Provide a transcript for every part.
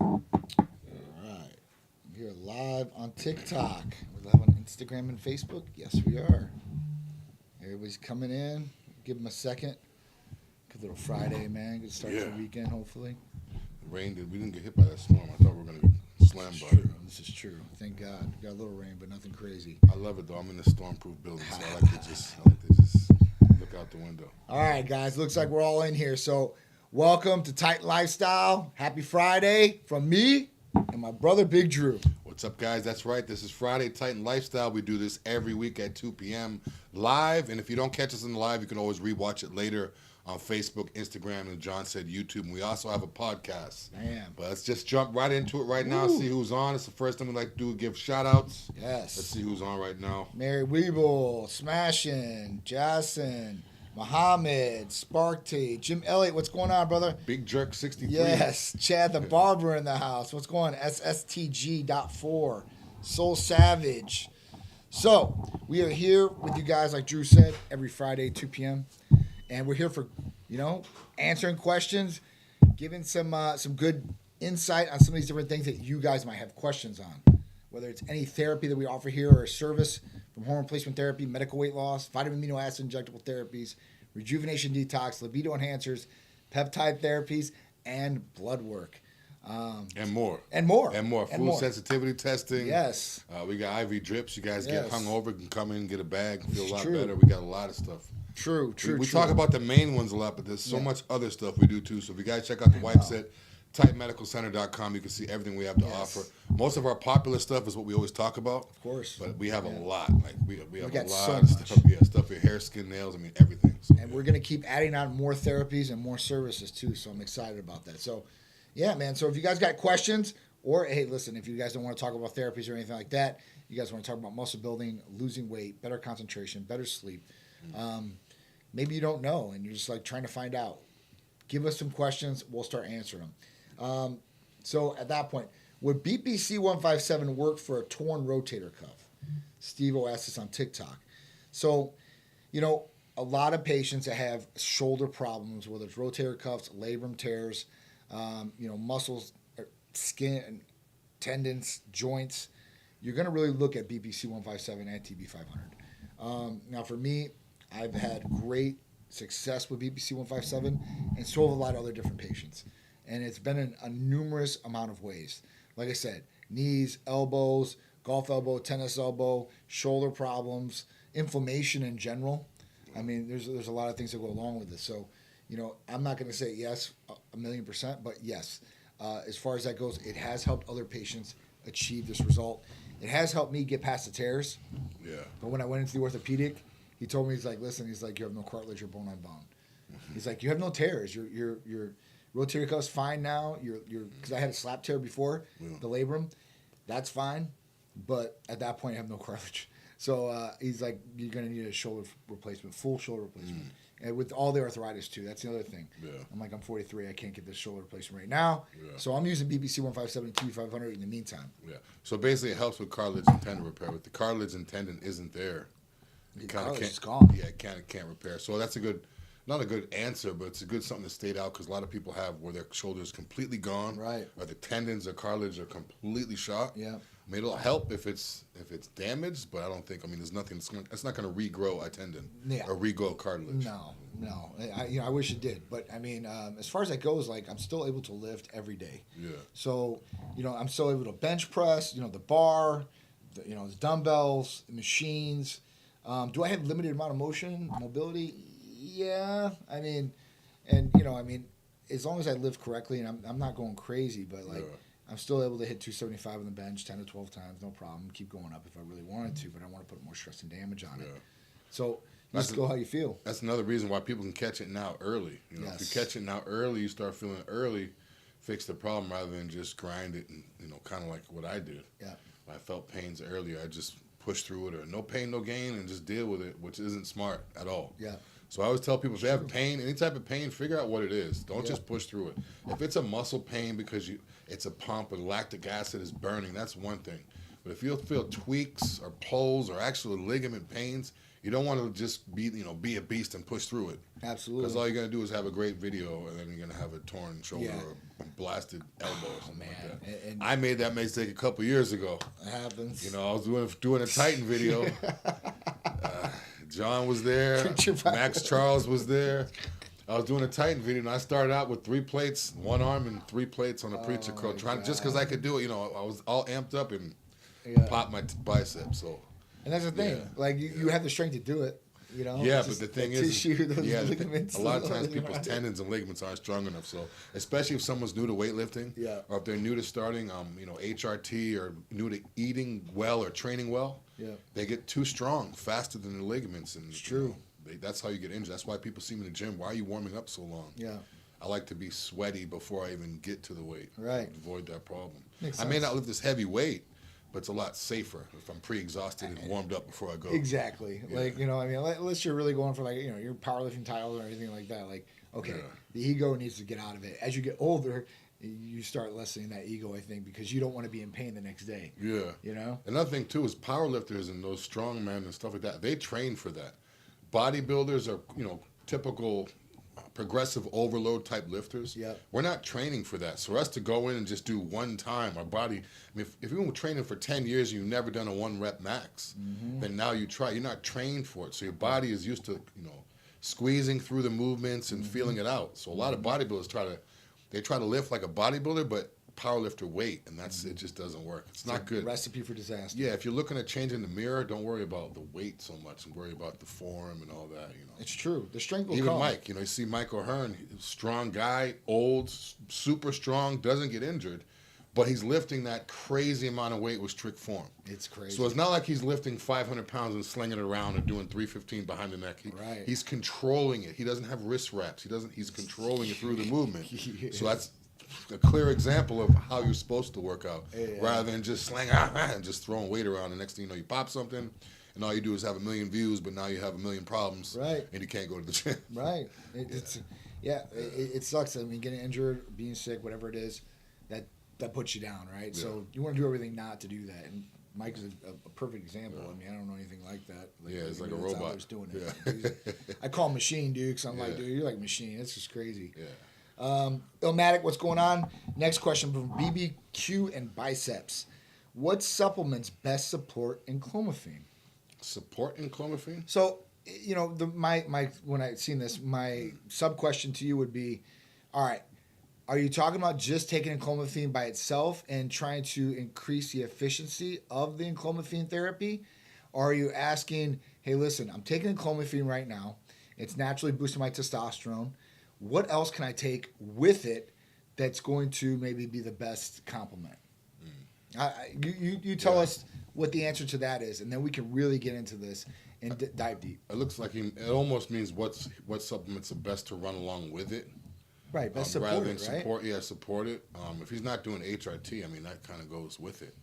All right. We are live on TikTok. We're live on Instagram and Facebook. Yes, we are. Everybody's coming in. Give them a second. Good little Friday, man. Good start to the weekend, hopefully. We didn't get hit by that storm. I thought we were going to get slammed by it. This is true. Thank God. We got a little rain, but nothing crazy. I love it, though. I'm in the storm-proof building, so I like to just look out the window. All right, guys. Looks like we're all in here. So welcome to Titan Lifestyle. Happy Friday from me and my brother, Big Drew. What's up, guys? That's right. This is Friday Titan Lifestyle. We do this every week at 2 p.m. live. And if you don't catch us in the live, you can always rewatch it later on Facebook, Instagram, and John said YouTube. And we also have a podcast. Man. But let's just jump right into it right now, see who's on. It's the first thing we like to do, give shout-outs. Yes. Let's see who's on right now. Mary Weeble, Smashin', Jason, Muhammad, Spark T, Jim Elliott. What's going on, brother? Big Jerk 63. Yes. Chad the Barber in the house. What's going on? SSTG.4. Soul Savage. So, we are here with you guys, like Drew said, every Friday, 2 p.m. And we're here for, answering questions, giving some good insight on some of these different things that you guys might have questions on. Whether it's any therapy that we offer here or a service from hormone replacement therapy, medical weight loss, vitamin amino acid injectable therapies, rejuvenation detox, libido enhancers, peptide therapies, and blood work. And more. Food sensitivity testing. Yes. We got IV drips. You guys get hungover, can come in and get a bag and feel a lot better. We got a lot of stuff. True. We talk about the main ones a lot, but there's so much other stuff we do too. So if you guys check out the website, TitanMedicalCenter.com, you can see everything we have to offer. Most of our popular stuff is what we always talk about. Of course. But we have a lot. Like we have a lot of stuff. Yeah, stuff for hair, skin, nails, everything. So, and we're going to keep adding on more therapies and more services too, so I'm excited about that. So, yeah, man. So if you guys got questions, or, hey, listen, if you guys don't want to talk about therapies or anything like that, you guys want to talk about muscle building, losing weight, better concentration, better sleep, maybe you don't know and you're just like trying to find out. Give us some questions. We'll start answering them. So at that point, would BPC 157 work for a torn rotator cuff? Steve-O asked us on TikTok. So, a lot of patients that have shoulder problems, whether it's rotator cuffs, labrum tears, muscles, skin, tendons, joints, you're going to really look at BPC 157 and TB 500. Now, for me, I've had great success with BPC 157 and so have a lot of other different patients. And it's been in a numerous amount of ways. Like I said, knees, elbows, golf elbow, tennis elbow, shoulder problems, inflammation in general. I mean, there's a lot of things that go along with this. So, I'm not going to say yes 1,000,000%, but yes. As far as that goes, it has helped other patients achieve this result. It has helped me get past the tears. Yeah. But when I went into the orthopedic, he told me, he's like, listen, you have no cartilage or bone on bone. He's like, you have no tears. Your rotator cuff's fine now. Because I had a slap tear before, the labrum. That's fine. But at that point, I have no cartilage. So he's like, you're going to need a shoulder replacement, full shoulder replacement. And with all the arthritis, too. That's the other thing. Yeah. I'm like, I'm 43. I can't get this shoulder replacement right now. Yeah. So I'm using BPC 157 and TB500 in the meantime. Yeah. So basically, it helps with cartilage and tendon repair. If the cartilage and tendon isn't there, the cartilage is gone. Yeah, it can't repair. So that's not a good answer, but it's a good something to state out because a lot of people have where their shoulder is completely gone, right? Or the tendons or cartilage are completely shot. Yeah. I mean, it'll help if it's damaged, but I don't think. I mean, there's nothing. It's not going to regrow a tendon or regrow cartilage. No. I wish it did, but I mean, as far as that goes, like I'm still able to lift every day. Yeah. So, I'm still able to bench press. The bar, the dumbbells, the machines. Do I have limited amount of mobility? Yeah. I mean, as long as I live correctly and I'm not going crazy, but I'm still able to hit 275 on the bench 10 to 12 times, no problem. Keep going up if I really wanted to, but I want to put more stress and damage on it. So just go how you feel. That's another reason why people can catch it now early. If you catch it now early, you start feeling it early, fix the problem rather than just grind it and, kind of like what I did. Yeah. When I felt pains earlier, I just pushed through it or no pain, no gain and just deal with it, which isn't smart at all. Yeah. So I always tell people if they have pain, any type of pain, figure out what it is. Don't just push through it. If it's a muscle pain because it's a pump or lactic acid is burning, that's one thing. But if you feel tweaks or pulls or actual ligament pains, you don't want to just be a beast and push through it. Absolutely. Because all you're going to do is have a great video and then you're going to have a torn shoulder or blasted elbow or something like that. And I made that mistake a couple years ago. it happens. You know, I was doing a Titan video. John was there. Max Charles was there. I was doing a Titan video, and I started out with 3 plates, 1 arm, and 3 plates on a preacher curl, just because I could do it. You know, I was all amped up and popped my biceps. So, and that's the thing. Like you have the strength to do it. You know. Yeah, but the thing is, ligaments, a lot of times people's tendons and ligaments aren't strong enough. So, especially if someone's new to weightlifting, or if they're new to starting, you know, HRT, or new to eating well or training well, they get too strong faster than their ligaments, and it's true. That's how you get injured. That's why people see me in the gym. Why are you warming up so long? Yeah. I like to be sweaty before I even get to the weight. Right. Avoid that problem. Makes I may not lift this heavy weight, but it's a lot safer if I'm pre-exhausted and warmed up before I go. Exactly. Yeah. Like, you know, I mean, unless you're really going for, like, you know, your powerlifting titles or anything like that. Like, okay, the ego needs to get out of it. As you get older, you start lessening that ego, I think, because you don't want to be in pain the next day. Yeah. You know? Another thing, too, is powerlifters and those strong men and stuff like that, they train for that. Bodybuilders are, you know, typical progressive overload type lifters. Yep. We're not training for that. So for us to go in and just do one time, our body, I mean, if you've been training for 10 years and you've never done a 1 rep max, then now you try. You're not trained for it. So your body is used to, you know, squeezing through the movements and feeling it out. So a lot of bodybuilders try to lift like a bodybuilder, but powerlifter weight, and it just doesn't work. It's not good. Recipe for disaster. Yeah, if you're looking at changing the mirror, don't worry about the weight so much, and worry about the form and all that. You know, it's true. The strength will even come. Mike. You know, you see Mike O'Hearn, strong guy, old, super strong, doesn't get injured, but he's lifting that crazy amount of weight with strict form. It's crazy. So it's not like he's lifting 500 pounds and slinging it around or doing 315 behind the neck. He's controlling it. He doesn't have wrist wraps. He's controlling it through the movement. So that's a clear example of how you're supposed to work out, rather than just slang and just throwing weight around. The next thing you know, you pop something, and all you do is have 1 million views, but now you have 1 million problems, and you can't go to the gym. Right. It sucks. I mean, getting injured, being sick, whatever it is, that puts you down, right? Yeah. So you want to do everything not to do that. And Mike is a perfect example. I mean, I don't know anything like that. Like, it's like a robot. Doing it. I call him machine, dude, because I'm like, dude, you're like machine. It's just crazy. Yeah. Illmatic, what's going on? Next question from BBQ and Biceps. What supplements best support enclomiphene? Support enclomiphene? So, you know, my when I seen this, my sub question to you would be, all right, are you talking about just taking enclomiphene by itself and trying to increase the efficiency of the enclomiphene therapy? Or are you asking, hey, listen, I'm taking enclomiphene right now. It's naturally boosting my testosterone. What else can I take with it that's going to maybe be the best complement? You tell us what the answer to that is, and then we can really get into this and dive deep. It looks like it almost means what supplements are best to run along with it. Right, best support rather than it, right? Support it. If he's not doing HRT, I mean, that kind of goes with it.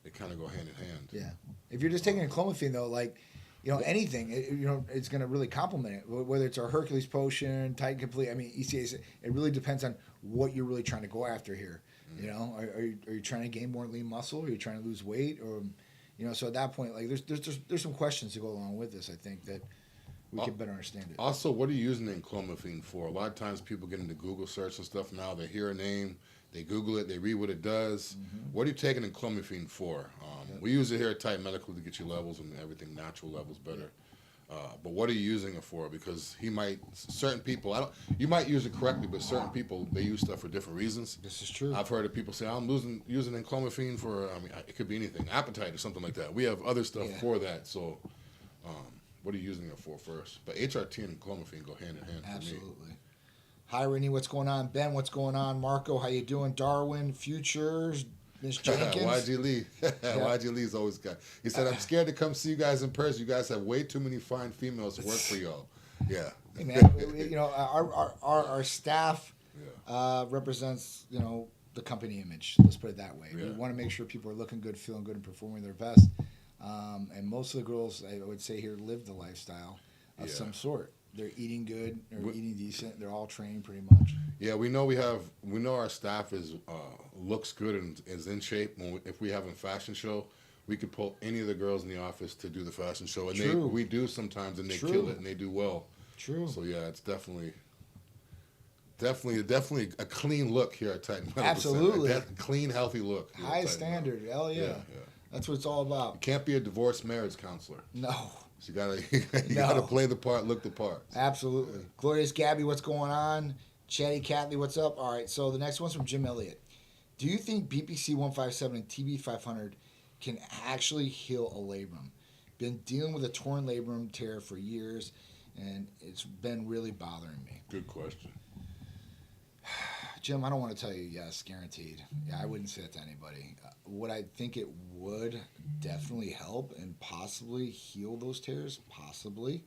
They kind of go hand in hand. Yeah. If you're just taking enclomiphene, though, like, you know, anything, it's going to really complement it. Whether it's a Hercules potion, Titan Complete, I mean, ECAs, it really depends on what you're really trying to go after here. Mm-hmm. You know, are you trying to gain more lean muscle? Are you trying to lose weight? Or, you know, so at that point, like, there's some questions to go along with this, I think, that we can better understand it. Also, what are you using the enclomiphene for? A lot of times people get into Google search and stuff now. They hear a name, they Google it, they read what it does. Mm-hmm. What are you taking enclomiphene for? We use it here at Titan Medical to get your levels and everything, natural levels better. But what are you using it for? Because certain people, you might use it correctly, but certain people, they use stuff for different reasons. This is true. I've heard of people say, I'm using enclomiphene for, I mean, it could be anything, appetite or something like that. We have other stuff for that, so what are you using it for first? But HRT and enclomiphene go hand in hand. Absolutely. Hi, Rennie, what's going on? Ben, what's going on? Marco, how you doing? Darwin, Futures, Miss Jenkins. YG Lee. YG Lee's always got. He said, I'm scared to come see you guys in person. You guys have way too many fine females to work for y'all. Yeah. Hey, man, you know, our staff represents, you know, the company image. Let's put it that way. Yeah. We want to make sure people are looking good, feeling good, and performing their best. And most of the girls, I would say here, live the lifestyle of some sort. They're eating good, they're eating decent, they're all trained pretty much. Yeah, we know our staff looks good and is in shape. If we have a fashion show, we could pull any of the girls in the office to do the fashion show, and we do sometimes, and they kill it and they do well. True. So yeah, it's definitely Definitely a clean look here at Titan Medical Absolutely. Center. Clean, healthy look. High standard. Hell yeah. That's what it's all about. You can't be a divorce marriage counselor. No. So you gotta play the part, look the part. Absolutely. Glorious Gabby, what's going on? Chatty Catley, what's up? All right, so the next one's from Jim Elliott. Do you think BPC 157 and TB 500 can actually heal a labrum? Been dealing with a torn labrum tear for years, and it's been really bothering me. Good question. Jim, I don't want to tell you yes, guaranteed. Yeah, I wouldn't say that to anybody. Would I think it would definitely help and possibly heal those tears? Possibly.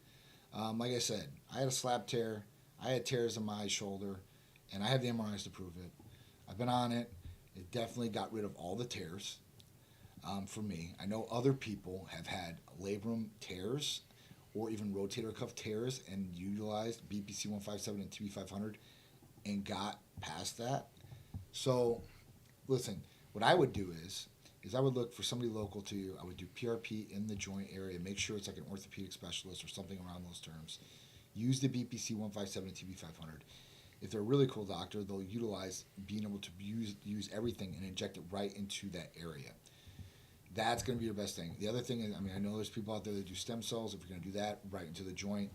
Like I said, I had a slap tear. I had tears in my shoulder, and I have the MRIs to prove it. I've been on it. It definitely got rid of all the tears for me. I know other people have had labrum tears or even rotator cuff tears and utilized BPC 157 and TB 500 and got past that. So, listen, what I would do is I would look for somebody local to you. I would do PRP in the joint area. Make sure it's like an orthopedic specialist or something around those terms. Use the BPC 157 and TB 500. If they're a really cool doctor, they'll utilize being able to use everything and inject it right into that area. That's going to be your best thing. The other thing is, I mean, I know there's people out there that do stem cells. If you're going to do that, right into the joint.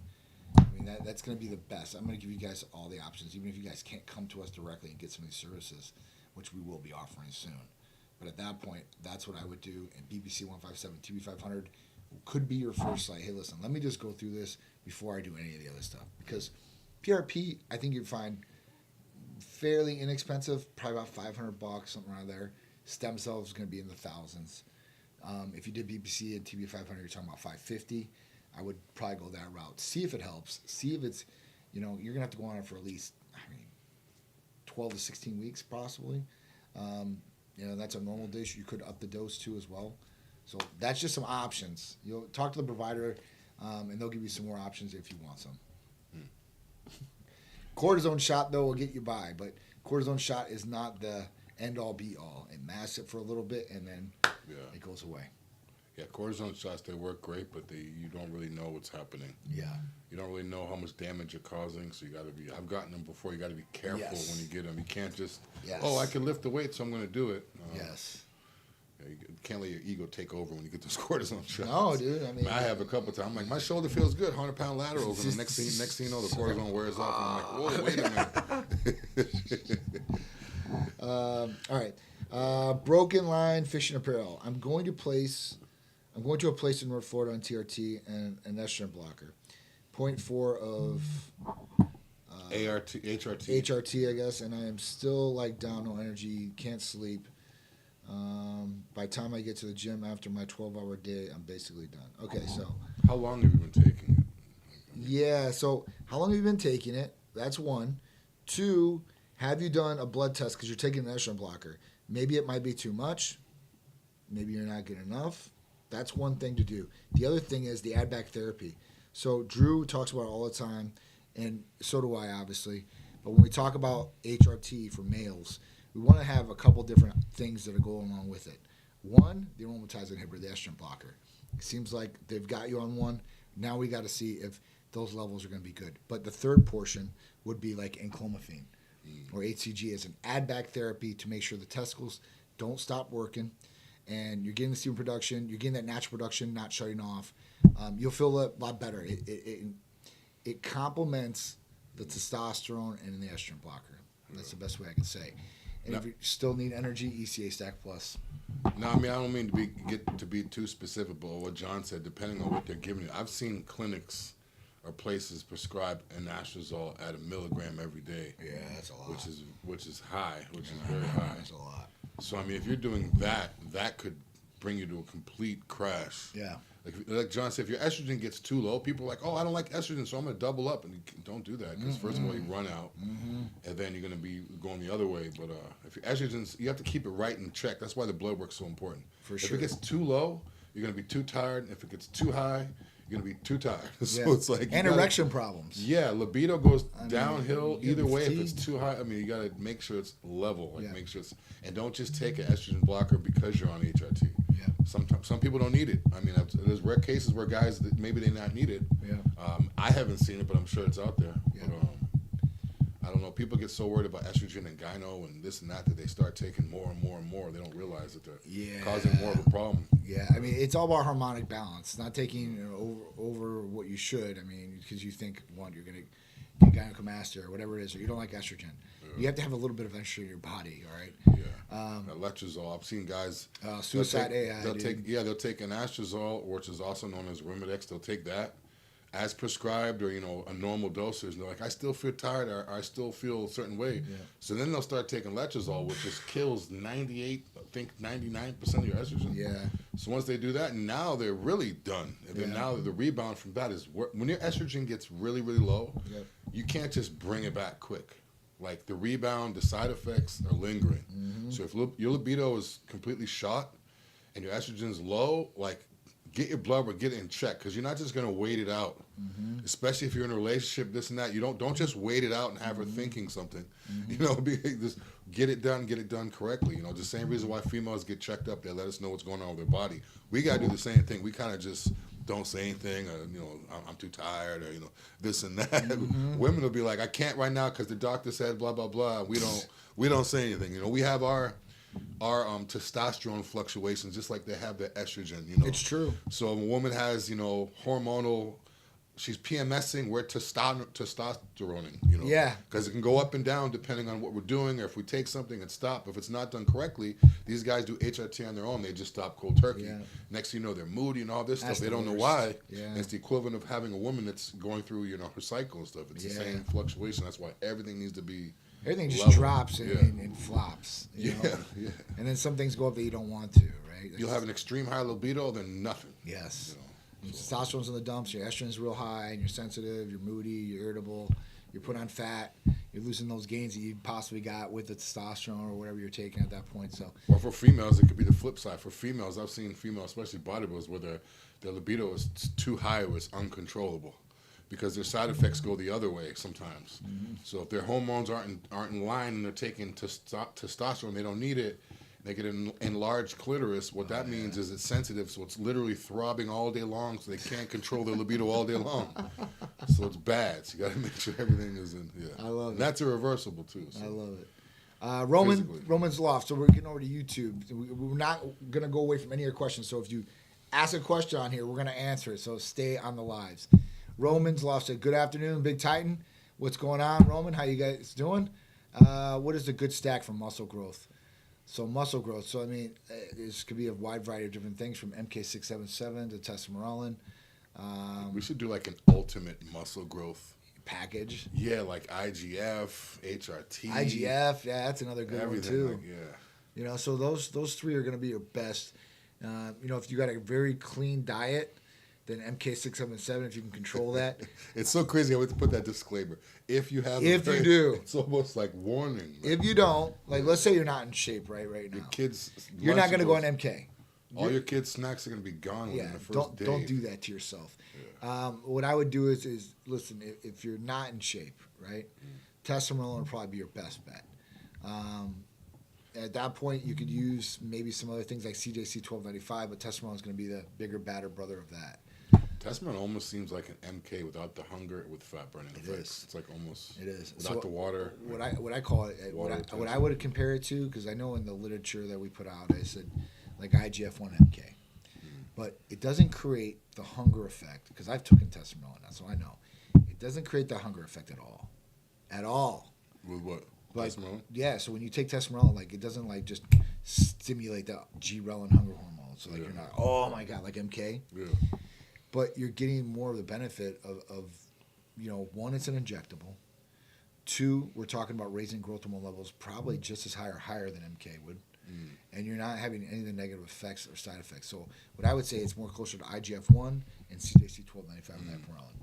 I mean, that's going to be the best. I'm going to give you guys all the options, even if you guys can't come to us directly and get some of these services, which we will be offering soon. But at that point, that's what I would do. And BPC 157, TB 500 could be your first, like, hey, listen, let me just go through this before I do any of the other stuff. Because PRP, I think you'd find fairly inexpensive, probably about $500, something around there. Stem cells is going to be in the thousands. If you did BPC and TB 500, you're talking about $550. I would probably go that route. See if it helps. See if it's, you're going to have to go on it for at least, 12 to 16 weeks possibly. That's a normal dish. You could up the dose too as well. So that's just some options. You'll talk to the provider, and they'll give you some more options if you want some. Cortisone shot, though, will get you by, but cortisone shot is not the end-all, be-all. It masks it for a little bit, and then it goes away. Yeah, cortisone shots, they work great, but you don't really know what's happening. Yeah. You don't really know how much damage you're causing, so you got to be, I've gotten them before, you got to be careful when you get them. You can't just, I can lift the weight, so I'm going to do it. Yes. You can't let your ego take over when you get those cortisone shots. No, dude. I have a couple times. I'm like, my shoulder feels good, 100-pound laterals, and the next thing you know, the cortisone wears off. I'm like, whoa, wait a minute. All right. Broken Line Fishing Apparel. I'm going to a place in North Florida on TRT and an estrogen blocker. 0.4 of HRT, I guess, and I am still like down, no energy, can't sleep. By the time I get to the gym after my 12-hour day, I'm basically done. Okay, so. How long have you been taking it? Yeah, so how long have you been taking it? That's one. Two, have you done a blood test because you're taking an estrogen blocker? Maybe it might be too much. Maybe you're not getting enough. That's one thing to do. The other thing is the add-back therapy. So Drew talks about it all the time, and so do I, obviously. But when we talk about HRT for males, we want to have a couple different things that are going along with it. One, the aromatase inhibitor, the estrogen blocker. It seems like they've got you on one. Now we got to see if those levels are going to be good. But the third portion would be like enclomiphene or HCG as an add-back therapy to make sure the testicles don't stop working and you're getting the semen production, you're getting that natural production not shutting off. You'll feel a lot better. It complements the testosterone and the estrogen blocker. That's the best way I can say. And if you still need energy, ECA Stack Plus. No, I don't mean to be too specific, but what John said, depending on what they're giving you. I've seen clinics or places prescribe anastrozole at 1 milligram every day. Yeah, that's a lot. Which is high, which is very high. That's a lot. So if you're doing that, that could bring you to a complete crash. Yeah. Like John said, if your estrogen gets too low, people are like, oh, I don't like estrogen, so I'm going to double up. And you don't do that because, first of all, you run out, and then you're going to be going the other way. But if your estrogen's, you have to keep it right in check. That's why the blood work's so important. For sure. If it gets too low, you're going to be too tired. If it gets too high, you're going to be too tired. So it's like... And erection problems. Yeah, libido goes downhill either way. If it's too high, you got to make sure it's level. Make sure it's... And don't just take an estrogen blocker because you're on HRT. Yeah. Sometimes some people don't need it. There's rare cases where guys that maybe they not need it. Yeah. I haven't seen it, but I'm sure it's out there. Yeah. I don't know. People get so worried about estrogen and gyno and this and that they start taking more and more and more. They don't realize that they're causing more of a problem. Yeah, I mean, it's all about harmonic balance, not taking over what you should. I mean, because you think, one, you're going to get gynecomastia or whatever it is, or you don't like estrogen. Yeah. You have to have a little bit of estrogen in your body, all right? Yeah. Letrozole. I've seen guys. Suicide AI. They'll take an anastrozole, which is also known as Rimedex. They'll take that as prescribed, or a normal dosage. And they're like, I still feel tired, or I still feel a certain way. Yeah. So then they'll start taking letrozole, which just kills 99% of your estrogen. Yeah. So once they do that, now they're really done. And then now the rebound from that is when your estrogen gets really, really low, you can't just bring it back quick. Like the rebound, the side effects are lingering. Mm-hmm. So if your libido is completely shot and your estrogen's low, like, get your blood work, get it in check, because you're not just going to wait it out. Mm-hmm. Especially if you're in a relationship, this and that. You don't just wait it out and have her thinking something. Mm-hmm. Just get it done correctly. The same reason why females get checked up. They let us know what's going on with their body. We got to do the same thing. We kind of just don't say anything, or I'm too tired, or this and that. Mm-hmm. Women will be like, I can't right now because the doctor said blah blah blah. We don't say anything. We have our testosterone fluctuations just like they have the estrogen. It's true. So if a woman has hormonal, she's PMSing, we're testosteroning. Because it can go up and down depending on what we're doing, or if we take something and stop. If it's not done correctly, these guys do HRT on their own. They just stop cold turkey. Yeah. Next thing you know, they're moody and all this stuff. They don't know why. Yeah. It's the equivalent of having a woman that's going through her cycle and stuff. It's the same fluctuation. That's why everything needs to be everything just drops and flops. You know? And then some things go up that you don't want to, right? You'll have an extreme high libido, then nothing. Yes. Testosterone's in the dumps, your estrogen's real high, and you're sensitive, you're moody, you're irritable, you're put on fat, you're losing those gains that you possibly got with the testosterone or whatever you're taking at that point. So, or for females, it could be the flip side. For females, I've seen females, especially bodybuilders, where their libido is too high or it's uncontrollable, because their side effects go the other way sometimes. Mm-hmm. So if their hormones aren't in line and they're taking testosterone, they don't need it, they get an enlarged clitoris. What that means is it's sensitive, so it's literally throbbing all day long, so they can't control their libido all day long. So it's bad. So you got to make sure everything is in. Yeah, I love it. And that's irreversible too. So. I love it. Roman's Loft. So we're getting over to YouTube. We're not going to go away from any of your questions. So if you ask a question on here, we're going to answer it. So stay on the lives. Roman's Loft said, good afternoon, Big Titan. What's going on, Roman? How you guys doing? What is a good stack for muscle growth? So muscle growth. So, I mean, this could be a wide variety of different things, from MK677 to Tesamorelin. We should do like an ultimate muscle growth package. Yeah, like IGF, HRT. IGF, yeah, that's another good one too. Like, yeah. So those three are going to be your best. If you got a very clean diet, then MK677, if you can control that. It's so crazy. I want to put that disclaimer. If you do. It's almost like warning. If you don't, like, let's say you're not in shape right now. Your kids. You're not going to go on MK. All your kids' snacks are going to be gone within the first day. Don't do that to yourself. Yeah. What I would do is listen, if you're not in shape, right, Tesamorelin would probably be your best bet. At that point, you could use maybe some other things like CJC 1295, but Tesamorelin is going to be the bigger, badder brother of that. Tesamorelin almost seems like an MK without the hunger, with fat burning effects. It's like almost without the water. What I call it, what I would compare it to, because I know in the literature that we put out, I said like IGF-1 MK, but it doesn't create the hunger effect, because I've taken Tesamorelin now, so I know it doesn't create the hunger effect at all. With what? Like, Tesamorelin? Yeah, so when you take Tesamorelin, like, it doesn't like just stimulate the G-relin hunger hormone. So like you're not, oh my god, like MK. Yeah. But you're getting more of the benefit of one, it's an injectable. Two, we're talking about raising growth hormone levels probably just as high or higher than MK would. And you're not having any of the negative effects or side effects. So what I would say, it's more closer to IGF-1 and CJC 1295 and ipamorelin.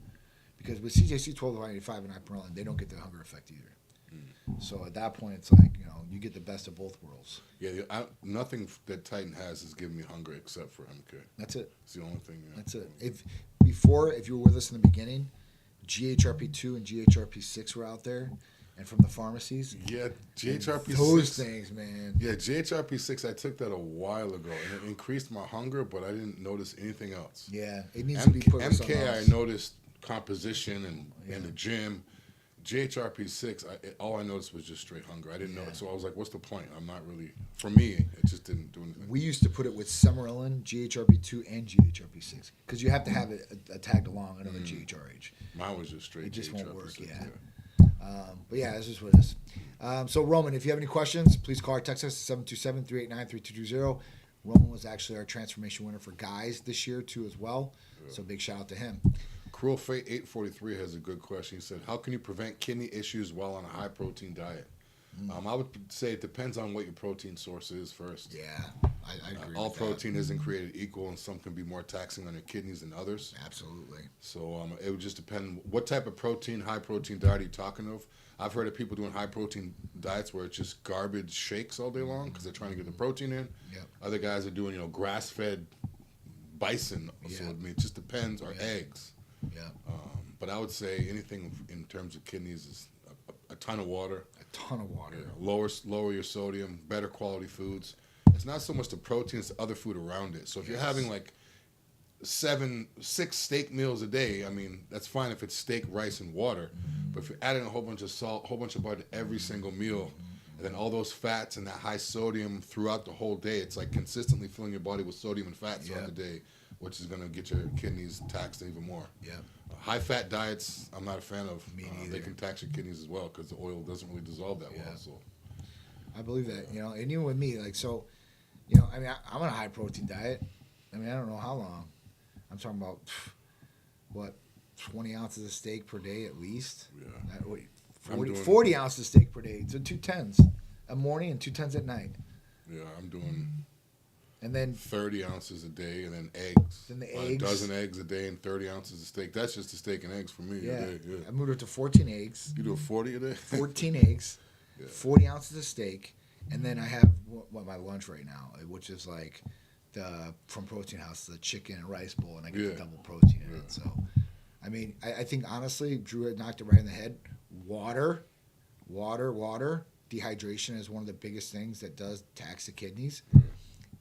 Because with CJC 1295 and ipamorelin, they don't get the hunger effect either. So at that point, it's like, you get the best of both worlds. Yeah, nothing that Titan has is giving me hunger except for MK. That's it. It's the only thing. Yeah. That's it. If you were with us in the beginning, GHRP2 and GHRP6 were out there, and from the pharmacies. Yeah, GHRP6. Those things, man. Yeah, GHRP6, I took that a while ago, and it increased my hunger, but I didn't notice anything else. Yeah, it needs to be put with something else. MK, I noticed composition and in the gym. GHRP6, all I noticed was just straight hunger. I didn't know it, so I was like, what's the point? I'm not really, for me, it just didn't do anything. We used to put it with Tesamorelin, GHRP2, and GHRP6 because you have to have it tagged along another GHRH. Mine was just straight. It just GHRP6, won't work, yeah. But yeah, this is what it is. So Roman, if you have any questions, please call or text us at 727-389-3220. Roman was actually our transformation winner for guys this year too as well. So big shout out to him. Cruel Fate 843 has a good question. He said, how can you prevent kidney issues while on a high protein diet? I would say it depends on what your protein source is first. Yeah, I agree. All with protein that. isn't created equal, and some can be more taxing on your kidneys than others. Absolutely. So it would just depend what type of protein, high protein diet are you talking of. I've heard of people doing high protein diets where it's just garbage shakes all day long because they're trying to get the protein in. Yep. Other guys are doing grass fed bison. So I mean, it just depends. Or eggs. Yeah. But I would say anything in terms of kidneys is a ton of water. A ton of water. Yeah, lower your sodium, better quality foods. It's not so much the protein, it's the other food around it. So if you're having like 6 steak meals a day, I mean, that's fine if it's steak, rice, and water. But if you're adding a whole bunch of salt, a whole bunch of butter to every single meal, and then all those fats and that high sodium throughout the whole day, it's like consistently filling your body with sodium and fat throughout the day, which is going to get your kidneys taxed even more. Yeah. High-fat diets, I'm not a fan of. Me neither. They can tax your kidneys as well because the oil doesn't really dissolve that well. So I believe that, and even with me, like, so, I mean, I'm on a high protein diet. I mean, I don't know how long. I'm talking about, 20 ounces of steak per day at least? Yeah. 40 ounces of steak per day. So 2 tens a morning and 2 tens at night. Yeah, I'm doing and then 30 ounces a day, and then eggs. Then the About eggs. a dozen eggs a day and 30 ounces of steak. That's just the steak and eggs for me a day. Yeah. I moved it to 14 eggs. You do 40 a day? 14 eggs, 40 ounces of steak, and then I have my lunch right now, which is like from Protein House, the chicken and rice bowl, and I get the double protein in it. So, I mean, I think honestly, Drew had knocked it right in the head. Water. Dehydration is one of the biggest things that does tax the kidneys,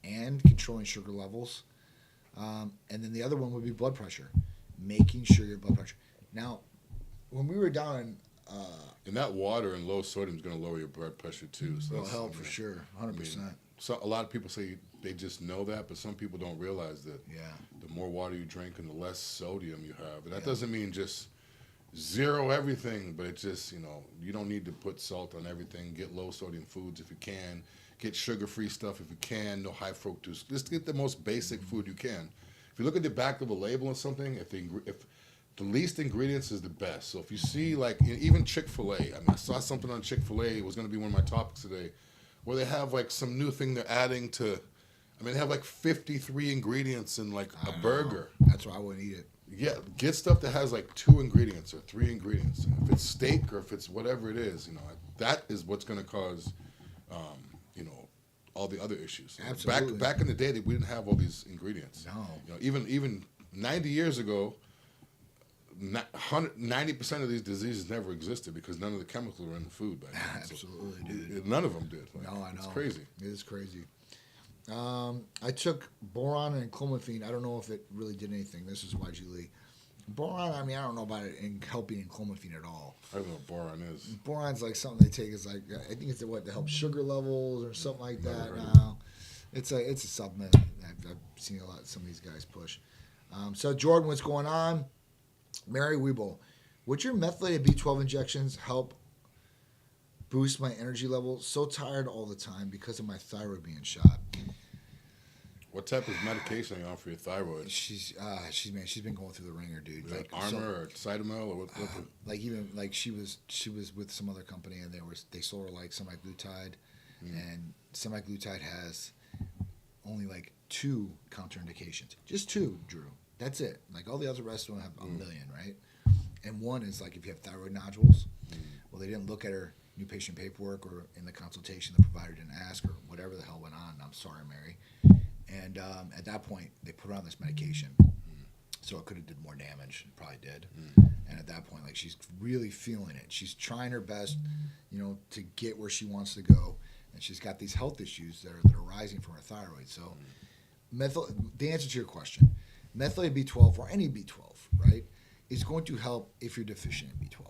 and controlling sugar levels. And then the other one would be blood pressure, making sure your blood pressure. Now, when we were down in and that water and low sodium is going to lower your blood pressure too. So it'll help for sure, 100%. So a lot of people say they just know that, but some people don't realize that. Yeah. The more water you drink and the less sodium you have, and that doesn't mean just zero everything, but it's just you don't need to put salt on everything. Get low sodium foods if you can. Get sugar-free stuff if you can. No high fructose. Just get the most basic food you can. If you look at the back of a label or something, if the least ingredients is the best. So if you see, like, even Chick-fil-A, I mean, I saw something on Chick-fil-A, it was going to be one of my topics today, where they have like some new thing they're adding to, I mean, they have like 53 ingredients in like a burger. That's why I wouldn't eat it. Yeah, get stuff that has like 2 ingredients or 3 ingredients. If it's steak or if it's whatever it is, that is what's going to cause, all the other issues. Absolutely. Back in the day, we didn't have all these ingredients. No. Even 90 years ago, 90% of these diseases never existed because none of the chemicals were in the food back then. Absolutely, dude. None of them did. Like, No, I know. It's crazy. It is crazy. I took boron and clomiphene. I don't know if it really did anything. This is YG Lee. Boron, I mean, I don't know about it in helping in clomiphene at all. I don't know what boron is. Boron's like something they take is like, I think it's to help sugar levels or something like that. No, it's a supplement. I've seen some of these guys push. So Jordan, what's going on? Mary Weeble, would your methylated B12 injections help boost my energy level? So tired all the time because of my thyroid being shot. What type of medication are you on for your thyroid? She's been going through the ringer, dude. Like Armor or Cytomel or what? She was with some other company and they sold her like semaglutide, and semaglutide has only like 2 counterindications, just 2, Drew. That's it. Like all the other rest don't have a million, right? And one is like if you have thyroid nodules. Well, they didn't look at her new patient paperwork or in the consultation the provider didn't ask or whatever the hell went on. I'm sorry, Mary. And at that point, they put her on this medication. So it could have did more damage. It probably did. And at that point, like she's really feeling it. She's trying her best, to get where she wants to go. And she's got these health issues that are rising from her thyroid. So the answer to your question, methylated B12 or any B12, right, is going to help if you're deficient in B12.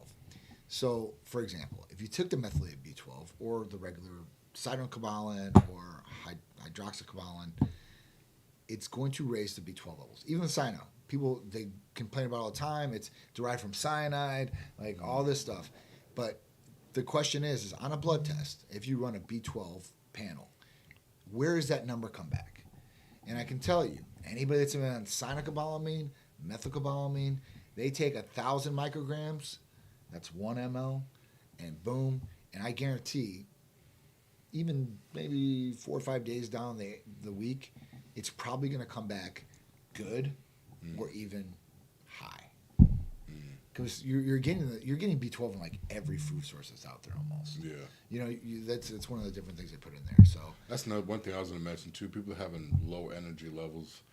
So, for example, if you took the methylated B12 or the regular cyanocobalamine or hydroxycobalamine, it's going to raise the B12 levels. Even the cyano. People, they complain about it all the time. It's derived from cyanide, like all this stuff. But the question is on a blood test, if you run a B12 panel, where does that number come back? And I can tell you, anybody that's been on cyanocobalamine, methylcobalamin, they take 1,000 micrograms, that's 1 ml, and boom. And I guarantee, even maybe 4 or 5 days down the week, it's probably going to come back good or even high. Because you're getting B12 in like every food source that's out there almost. Yeah. You know, it's one of the different things they put in there. So that's another one thing I was going to mention too. People having low energy levels,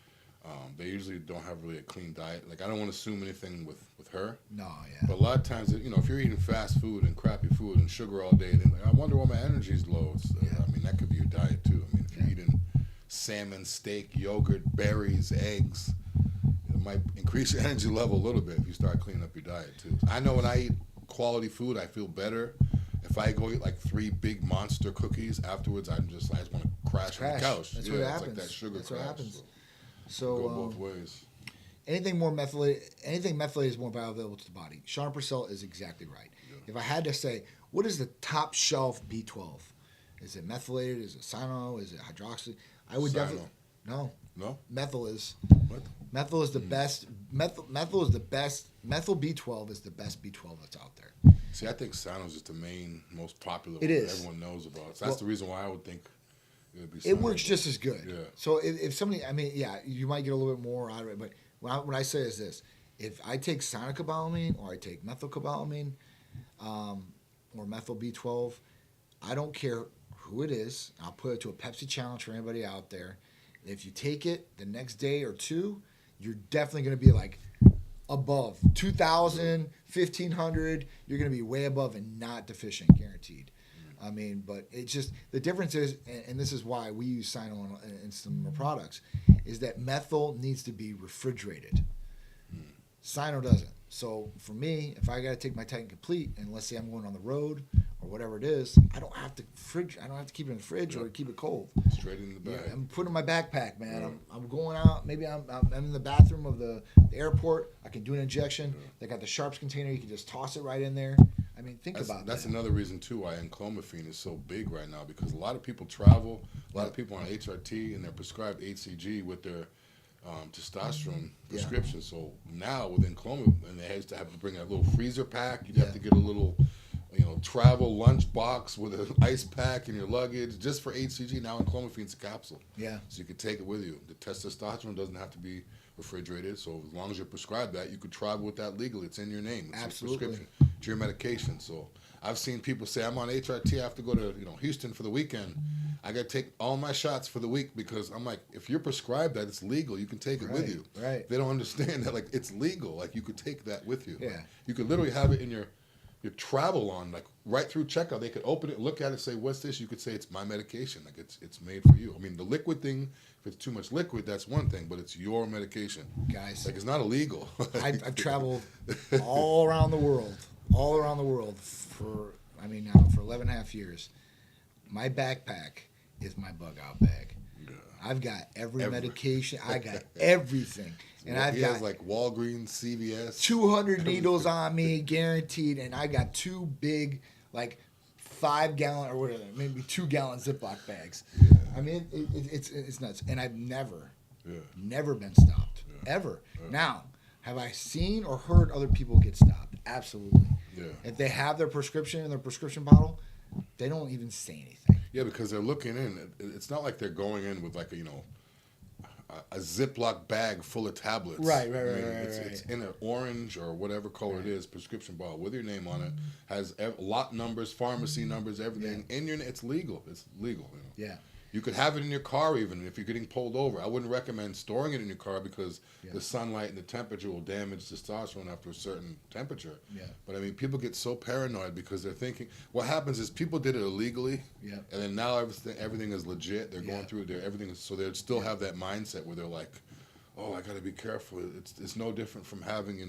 they usually don't have really a clean diet. Like I don't want to assume anything with her. No, yeah. But a lot of times, you know, if you're eating fast food and crappy food and sugar all day, then like, I wonder why my energy's low. I mean, that could be your diet too. I mean, if you're eating salmon, steak, yogurt, berries, eggs, it might increase your energy level a little bit if you start cleaning up your diet too. I know when I eat quality food, I feel better. If I go eat like 3 big monster cookies afterwards, I just want to crash on the couch. That's yeah, what it's happens. like that sugar That's crash. what happens. So go both ways. Anything methylated is more bioavailable to the body. Sean Purcell is exactly right. Yeah. If I had to say, what is the top shelf B12? Is it methylated? Is it cyano? Is it hydroxy? I would definitely no. Methyl is what? Methyl is the best. Methyl is the best. Methyl B12 is the best B12 that's out there. See, I think cyano is just the main, most popular one that everyone knows about. So that's the reason why I would think it would be. It works just as good. Yeah. So if somebody, I mean, yeah, you might get a little bit more out of it, but what I say is this: if I take cyanocobalamine or I take methylcobalamin or methyl B12, I don't care who it is. I'll put it to a Pepsi challenge for anybody out there. If you take it the next day or two, you're definitely going to be like above 2,000, 1,500. You're going to be way above and not deficient, guaranteed. I mean, but it's just the difference is, and this is why we use cyano in some of our products, is that methyl needs to be refrigerated. Cyano doesn't. So for me, if I got to take my Titan Complete, and let's say I'm going on the road or whatever it is, I don't have to keep it in the fridge or keep it cold. Straight in the bag. Yeah, I'm putting in my backpack, man. Yeah. I'm going out. Maybe I'm in the bathroom of the airport. I can do an injection. Yeah. They got the Sharps container. You can just toss it right in there. I mean, think about that. That's another reason too why enclomiphene is so big right now, because a lot of people travel, a lot of people on HRT, and they're prescribed HCG with their testosterone prescription. So now with enclomiphene, and they used to have to bring a little freezer pack. You'd have to get a little, travel lunch box with an ice pack in your luggage just for HCG. Now enclomiphene's a capsule. Yeah. So you could take it with you. The testosterone doesn't have to be refrigerated, so as long as you're prescribed that, you could travel with that legally. It's in your name. It's Absolutely. Your prescription. It's your medication. So I've seen people say, I'm on HRT, I have to go to Houston for the weekend. I got to take all my shots for the week, because I'm like, if you're prescribed that, it's legal. You can take it with you. Right. They don't understand that, like, it's legal. Like, you could take that with you. Yeah. Like, you could literally have it in your travel on, like, right through checkout. They could open it, look at it, say, what's this? You could say it's my medication. Like, it's made for you. I mean, the liquid thing, if it's too much liquid, that's one thing, but it's your medication. Guys. Like, it's not illegal. I've traveled all around the world for 11 and a half years. My backpack is my bug out bag. Yeah. I've got every medication. I got everything. And I've got like Walgreens, CVS. 200 needles on me, guaranteed. And I got 2 big, like 5-gallon or whatever, maybe 2-gallon Ziploc bags. Yeah. I mean, it's nuts. And I've never been stopped, ever. Yeah. Now, have I seen or heard other people get stopped? Absolutely. Yeah. If they have their prescription in their prescription bottle, they don't even say anything. Yeah, because they're looking in. It's not like they're going in with like a Ziploc bag full of tablets. Right. It's in an orange or whatever color it is, prescription bottle with your name on it. Has lot numbers, pharmacy numbers, everything in your. It's legal. It's legal. Yeah. You could have it in your car even if you're getting pulled over. I wouldn't recommend storing it in your car because the sunlight and the temperature will damage testosterone after a certain temperature. Yeah. But I mean, people get so paranoid because they're thinking. What happens is people did it illegally, and then now everything is legit. They're going through everything, so they still have that mindset where they're like, "Oh, I got to be careful." It's no different from having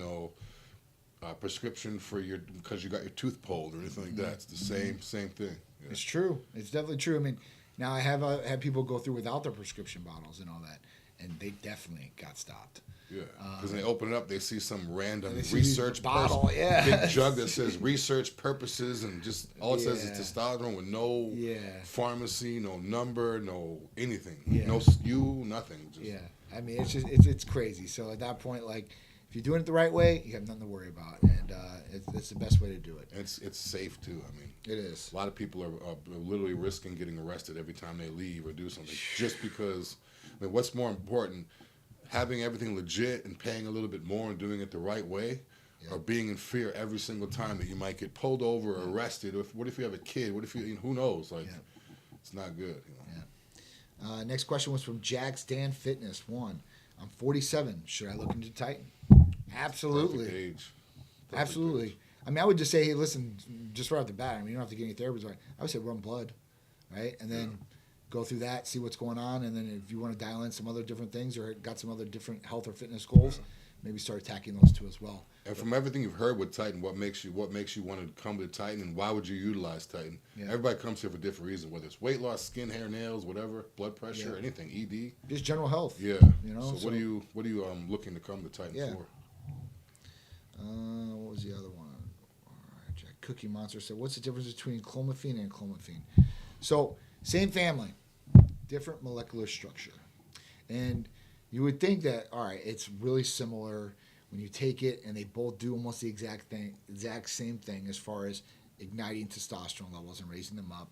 prescription for because you got your tooth pulled or anything like that. It's the same thing. Yeah. It's true. It's definitely true. I mean, now I have had people go through without their prescription bottles and all that, and they definitely got stopped. Yeah, because they open it up, they see some random see research bottle, big jug that says research purposes, and just all it says is testosterone with no pharmacy, no number, no anything, no SKU, nothing. Just. I mean, it's crazy. So at that point, like, if you're doing it the right way, you have nothing to worry about, and it's the best way to do it. It's safe too. I mean, it is. A lot of people are literally risking getting arrested every time they leave or do something just because. I mean, what's more important? Having everything legit and paying a little bit more and doing it the right way, or being in fear every single time that you might get pulled over or arrested. What if you have a kid? What if who knows? Like, it's not good. Next question was from Jack Stan Fitness 1. I'm 47. Should I look into Titan? Absolutely. Perfect age. Absolutely. Age. I mean, I would just say, hey, listen, just right off the bat, I mean, you don't have to get any therapies. I would say run blood, right? And then go through that, see what's going on, and then if you want to dial in some other different things or got some other different health or fitness goals, maybe start attacking those two as well. And from everything you've heard with Titan, what makes you want to come to Titan, and why would you utilize Titan? Everybody comes here for different reasons, whether it's weight loss, skin, hair, nails, whatever, blood pressure, anything, ED, just general health. Yeah, you know. So what are you looking to come to Titan for? What was the other one? All right, Jack Cookie Monster said, "What's the difference between clomiphene and clomiphene?" So same family, different molecular structure, and you would think that it's really similar when you take it, and they both do almost the exact same thing as far as igniting testosterone levels and raising them up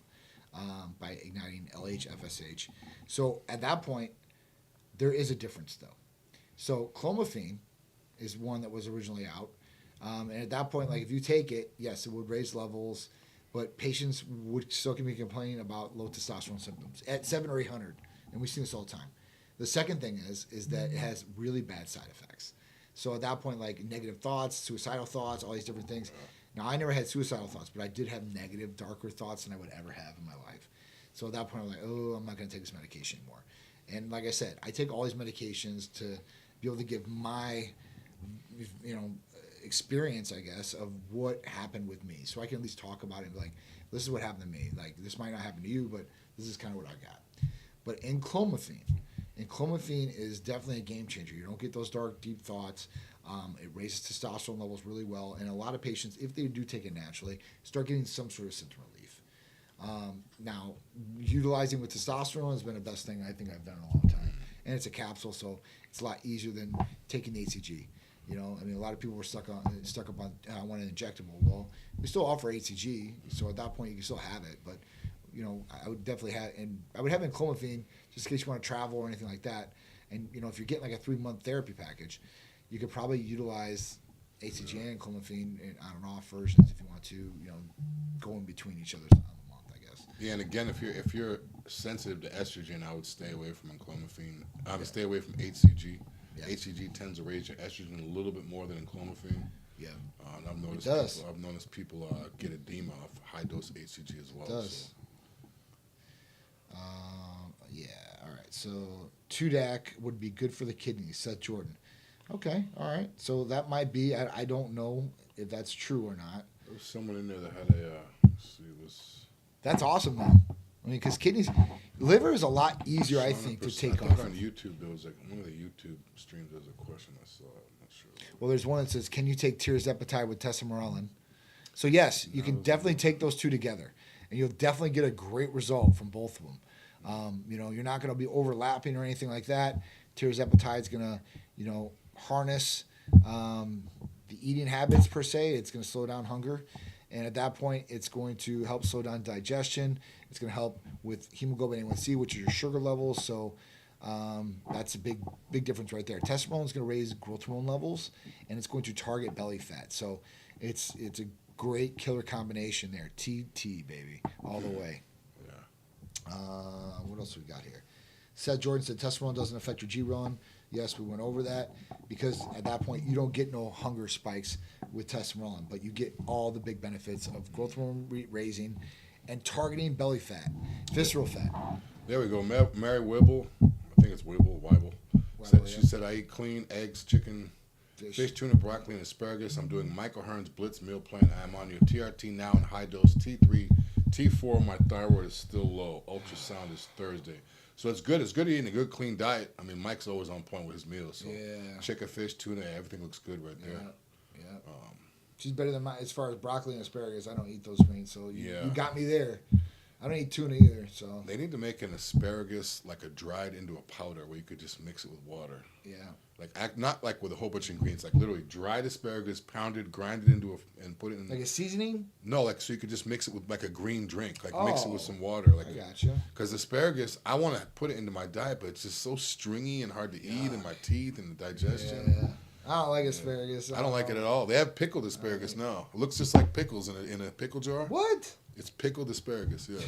by igniting LH, FSH. So at that point, there is a difference though. So clomiphene is one that was originally out, and at that point, like if you take it, yes, it would raise levels, but patients would still be complaining about low testosterone symptoms at 700 or 800, and we see this all the time. The second thing is that it has really bad side effects. So at that point, like negative thoughts, suicidal thoughts, all these different things. Now, I never had suicidal thoughts, but I did have negative, darker thoughts than I would ever have in my life. So at that point, I'm like, I'm not going to take this medication anymore. And like I said, I take all these medications to be able to give my, experience, I guess, of what happened with me. So I can at least talk about it and be like, this is what happened to me. Like, this might not happen to you, but this is kind of what I got. But in clomiphene is definitely a game changer. You don't get those dark, deep thoughts. It raises testosterone levels really well. And a lot of patients, if they do take it naturally, start getting some sort of symptom relief. Now, utilizing with testosterone has been the best thing I think I've done in a long time. And it's a capsule, so it's a lot easier than taking the HCG. You know, I mean, a lot of people were stuck up on, I want an injectable. Well, we still offer HCG, so at that point you can still have it. But, I would definitely have, and I would have in clomiphene just in case you want to travel or anything like that. And, if you're getting like a 3-month therapy package, you could probably utilize HCG and clomiphene on and off versions if you want to, go in between each other on a month, I guess. Yeah, and again, if you're sensitive to estrogen, I would stay away from clomiphene. I would stay away from HCG. Yeah. HCG tends to raise your estrogen a little bit more than in clomiphene. Yeah, and I've noticed people get edema off high dose HCG as well. It does. So. All right. So Tudac would be good for the kidneys, Seth Jordan. Okay, all right. So that might be. I don't know if that's true or not. There was someone in there that had That's awesome, though. I mean, because liver is a lot easier, I think, to take off. On YouTube, there was one of the YouTube streams. There's a question I saw. I'm not sure. Well, there's one that says, "Can you take tirzepatide with Tesamorelin?" So yes, you can definitely take those two together, and you'll definitely get a great result from both of them. You're not going to be overlapping or anything like that. Tirzepatide is going to, harness the eating habits per se. It's going to slow down hunger. And at that point, it's going to help slow down digestion. It's going to help with hemoglobin A1C, which is your sugar levels. So that's a big difference right there. Testosterone is going to raise growth hormone levels, and it's going to target belly fat. So it's a great killer combination there. TT, baby, all the way. Yeah. What else we got here? Seth Jordan said testosterone doesn't affect your G-run. Yes, we went over that because at that point you don't get no hunger spikes with testosterone, but you get all the big benefits of growth hormone raising and targeting belly fat, visceral fat. There we go. Mary Wibble, I think it's Weibel. She said I eat clean eggs, chicken, Fish, tuna, broccoli, and asparagus. I'm doing Michael Hearn's Blitz meal plan. I'm on your TRT now in high dose. T3, T4. My thyroid is still low. Ultrasound is Thursday. So it's good. It's good eating a good, clean diet. I mean, Mike's always on point with his meals. So chicken, fish, tuna, everything looks good right there. Yeah. She's better than mine as far as broccoli and asparagus. I don't eat those greens, so you got me there. I don't eat tuna either. So they need to make an asparagus like a dried into a powder where you could just mix it with water. Yeah. Like not like with a whole bunch of ingredients, like literally dried asparagus, pounded, grinded into and put it in. Like a seasoning? No, like so you could just mix it with like a green drink, like mix it with some water. Like I gotcha. Because asparagus, I want to put it into my diet, but it's just so stringy and hard to eat in my teeth and the digestion. Yeah. I don't like asparagus. I don't like it at all. They have pickled asparagus now. It looks just like pickles in a pickle jar. What? It's pickled asparagus, yeah.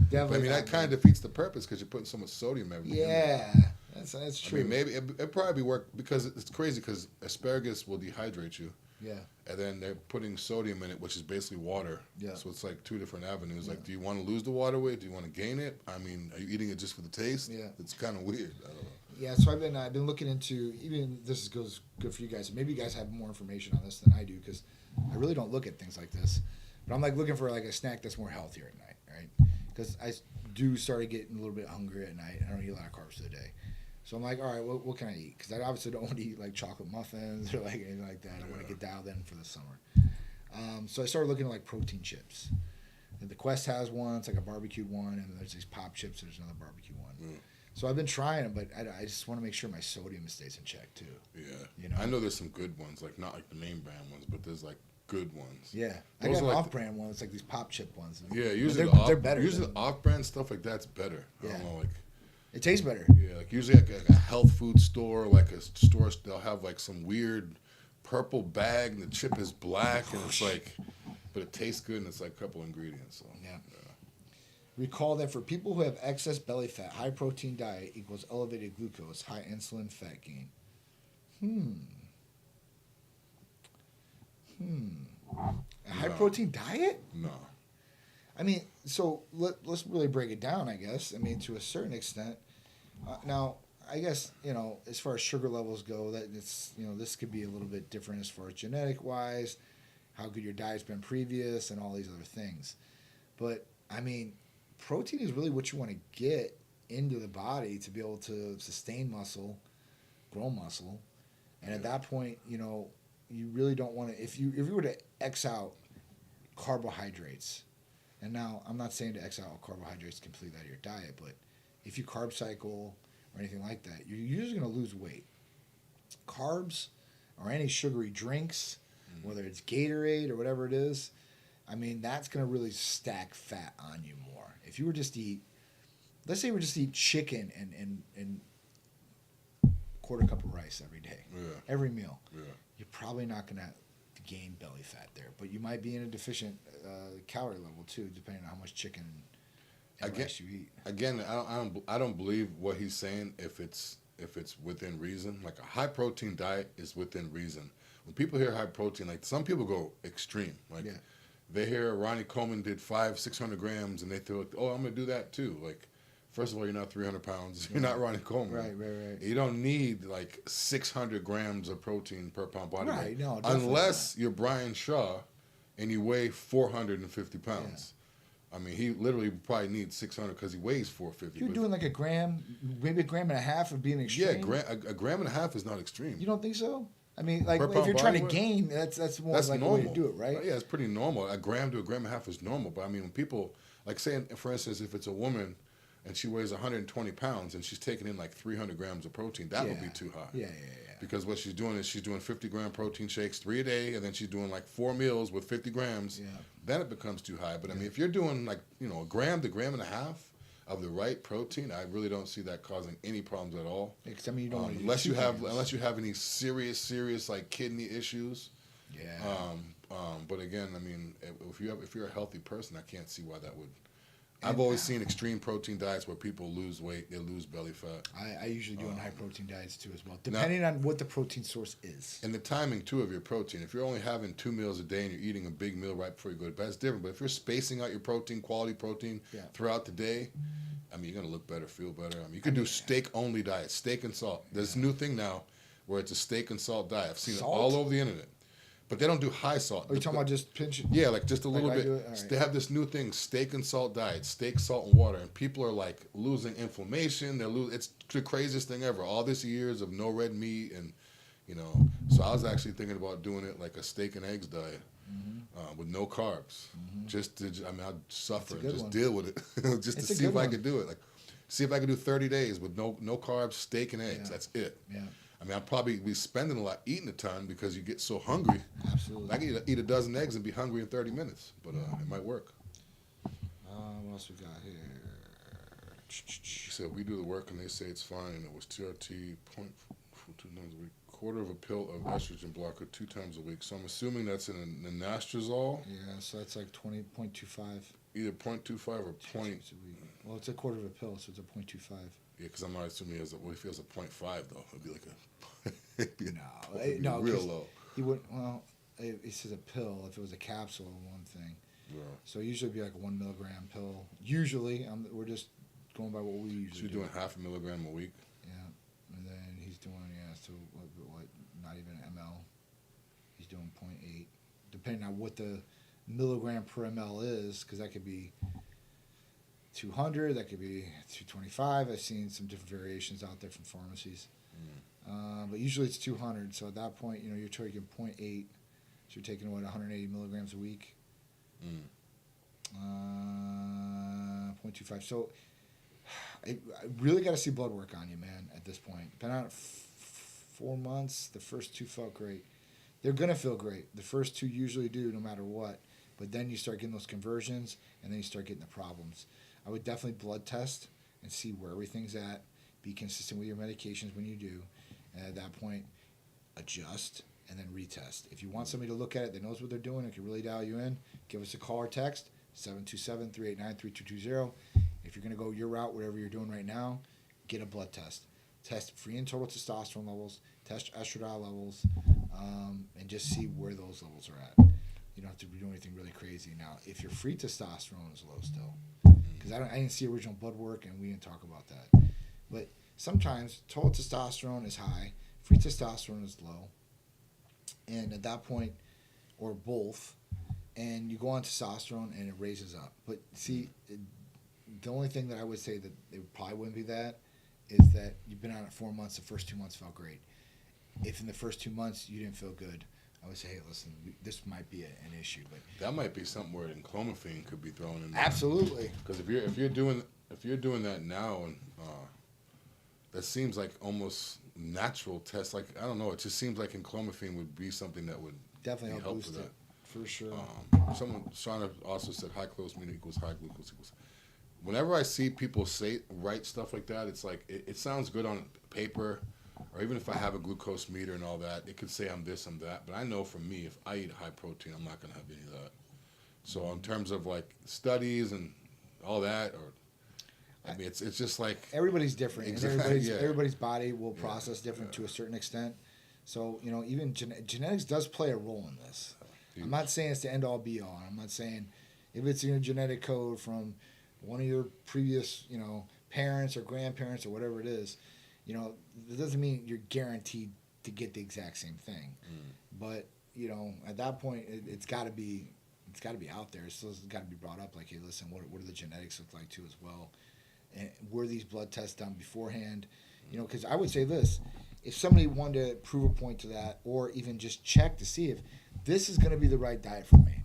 Definitely. I mean, that kind of defeats the purpose because you're putting so much sodium every day. Yeah, that's true. I mean, maybe it probably work because it's crazy because asparagus will dehydrate you. Yeah. And then they're putting sodium in it, which is basically water. Yeah. So it's like two different avenues. Yeah. Like, do you want to lose the water weight? Do you want to gain it? I mean, are you eating it just for the taste? Yeah. It's kind of weird. I don't know. Yeah, so I've been looking into, even this goes good for you guys. Maybe you guys have more information on this than I do because I really don't look at things like this. But I'm like looking for like a snack that's more healthier at night, right? Because I do start getting a little bit hungry at night. I don't eat a lot of carbs for the day. So I'm like, all right, what can I eat? Because I obviously don't want to eat like chocolate muffins or like anything like that. I want to get dialed in for the summer. So I started looking at like protein chips. And the Quest has one. It's like a barbecued one. And there's these pop chips. There's another barbecue one. So I've been trying them, but I just want to make sure my sodium stays in check too. Yeah. You know? I know there's some good ones, like not like the name brand ones, but there's like good ones. Yeah. I got off-brand ones, like these pop chip ones. Yeah, usually they're better. Usually the off-brand stuff like that's better. I don't know, like it tastes better. Yeah, like usually like a health food store, like a store, they'll have like some weird purple bag and the chip is black and it's like, but it tastes good and it's like a couple ingredients. So, yeah. Recall that for people who have excess belly fat, high protein diet equals elevated glucose, high insulin, fat gain. A high protein diet? No. I mean, so let's really break it down, I guess. I mean, to a certain extent. Now, I guess, as far as sugar levels go, that it's, this could be a little bit different as far as genetic-wise, how good your diet's been previous, and all these other things. But, I mean, protein is really what you want to get into the body to be able to sustain muscle, grow muscle. And at that point, you really don't want to, if you were to X out carbohydrates, and now I'm not saying to X out carbohydrates completely out of your diet, but if you carb cycle or anything like that, you're usually going to lose weight. Carbs or any sugary drinks, whether it's Gatorade or whatever it is, I mean, that's going to really stack fat on you more. If you were just to eat, let's say you were just to eat chicken and quarter cup of rice every day, every meal, you're probably not going to gain belly fat there. But you might be in a deficient calorie level too, depending on how much chicken and rice you eat. Again, I don't believe what he's saying if it's within reason. Like a high protein diet is within reason. When people hear high protein, like some people go extreme. Like they hear Ronnie Coleman did 500-600 grams, and they feel like, oh, I'm gonna do that too. Like, first of all, you're not 300 pounds. You're not Ronnie Coleman. Right. You don't need like 600 grams of protein per pound body weight. Right. No, unless you're Brian Shaw, and you weigh 450 pounds. I mean, he literally probably needs 600 because he weighs 450. You're doing like a gram, maybe a gram and a half of being extreme. Yeah, a gram and a half is not extreme. You don't think so? I mean, like if you're trying to gain, that's more like the way to do it, right? Yeah, it's pretty normal. A gram to a gram and a half is normal. But I mean, when people, like saying, for instance, if it's a woman and she weighs 120 pounds and she's taking in like 300 grams of protein, that would be too high. Yeah. Because what she's doing is she's doing 50-gram protein shakes 3 a day, and then she's doing like 4 meals with 50 grams. Yeah. Then it becomes too high. But I mean, if you're doing like, a gram to gram and a half of the right protein, I really don't see that causing any problems at all. Because I mean, you don't unless you have any serious like kidney issues. Yeah. But again, I mean, if you're a healthy person, I can't see why that would. I've always seen extreme protein diets where people lose weight, they lose belly fat. I usually do on high protein diets too as well, depending on what the protein source is. And the timing too of your protein. If you're only having 2 meals a day and you're eating a big meal right before you go to bed, it's different. But if you're spacing out your protein, quality protein throughout the day, I mean, you're going to look better, feel better. I mean, you can do steak-only diet, steak and salt. There's a new thing now. where it's a steak and salt diet. I've seen Salt? it all over the internet. But they don't do high salt. Are you talking about just pinch? Yeah, like just a little bit. Right. They have this new thing, steak and salt diet, steak, salt, and water, and people are like losing inflammation. It's the craziest thing ever. All these years of no red meat, and So I was actually thinking about doing it like a steak and eggs diet with no carbs. I'd suffer and just deal with it, just to see if I could do it. Like, see if I could do 30 days with no carbs, steak and eggs. Yeah. That's it. Yeah. I mean, I'd probably be spending a lot eating a ton because you get so hungry. Absolutely. I can eat a dozen eggs and be hungry in 30 minutes, but it might work. What else we got here? So we do the work and they say it's fine. And it was TRT 0.2 times a week, quarter of a pill of estrogen blocker 2 times a week. So I'm assuming that's in a nastrozole. Yeah, so that's like 20.25. Either 0.25 or point. Well, it's a quarter of a pill, so it's a 0.25. Yeah, because I'm not assuming if it was a 0.5 though, it'd be like no, real low. He wouldn't. Well, it says a pill. If it was a capsule, one thing. Yeah. So usually it'd be like a 1 milligram pill. Usually, we're just going by what we usually. So you're doing half a milligram a week. Yeah, and then he's doing so what? Not even an ml. He's doing 0.8, depending on what the milligram per ml is, because that could be 200, that could be 225. I've seen some different variations out there from pharmacies. But usually it's 200. So at that point, you're taking 0.8. So you're taking, 180 milligrams a week? 0.25. So I really got to see blood work on you, man, at this point. Been on it 4 months. The first 2 felt great. They're going to feel great. The first 2 usually do, no matter what. But then you start getting those conversions, and then you start getting the problems. I would definitely blood test and see where everything's at. Be consistent with your medications when you do. And at that point, adjust and then retest. If you want somebody to look at it that knows what they're doing and can really dial you in, give us a call or text, 727-389-3220. If you're going to go your route, whatever you're doing right now, get a blood test. Test free and total testosterone levels, test estradiol levels, and just see where those levels are at. You don't have to do anything really crazy. Now, if your free testosterone is low still, because I didn't see original blood work and we didn't talk about that. But sometimes total testosterone is high, free testosterone is low, and at that point, or both, and you go on testosterone and it raises up. But see, the only thing that I would say that it probably wouldn't be that is that you've been on it 4 months, the first 2 months felt great. If in the first 2 months you didn't feel good, I would say, hey, listen, this might be an issue. But that might be something where clomiphene could be thrown in there. Absolutely. Because if you're doing that now, and that seems like almost natural test. Like, I don't know, it just seems like clomiphene would be something that would definitely help boost with it. For sure. Shauna also said high glycemia equals high glucose equals. Whenever I see people write stuff like that, it's like it sounds good on paper, or even if I have a glucose meter and all that, it could say I'm this, I'm that. But I know for me, if I eat high protein, I'm not going to have any of that. So in terms of like studies and all that, I mean, it's just like everybody's different. Exactly, and everybody's body will process different to a certain extent. So even genetics does play a role in this. Huge. I'm not saying it's the end all be all. I'm not saying if it's in your genetic code from one of your previous parents or grandparents or whatever it is, it doesn't mean you're guaranteed to get the exact same thing. But at that point, it's got to be out there. So it's got to be brought up. Like, hey, listen, what do the genetics look like too as well? And were these blood tests done beforehand? Because I would say this: if somebody wanted to prove a point to that, or even just check to see if this is going to be the right diet for me.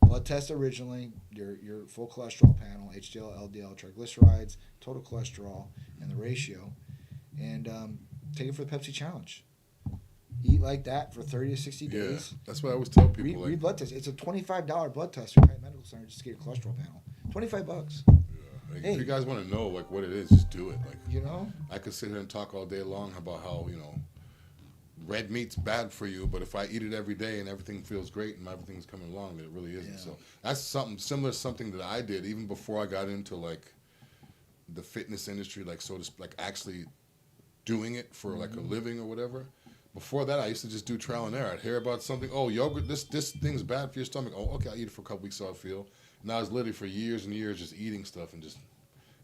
Blood test originally, your full cholesterol panel, HDL, LDL, triglycerides, total cholesterol, and the ratio, and take it for the Pepsi challenge. Eat like that for 30 to 60 days. Yeah, that's what I always tell people. Read blood test. It's a $25 blood test at your medical center just to get a cholesterol panel. $25. Yeah. Hey, if you guys want to know what it is, just do it. I could sit here and talk all day long about how red meat's bad for you, but if I eat it every day and everything feels great and everything's coming along, it really isn't. Yeah. So that's something that I did even before I got into like the fitness industry, like actually doing it for like a living or whatever. Before that, I used to just do trial and error. I'd hear about something. Oh, yogurt, this thing's bad for your stomach. Oh, okay, I'll eat it for a couple weeks so I'll feel. And I was literally for years and years just eating stuff and just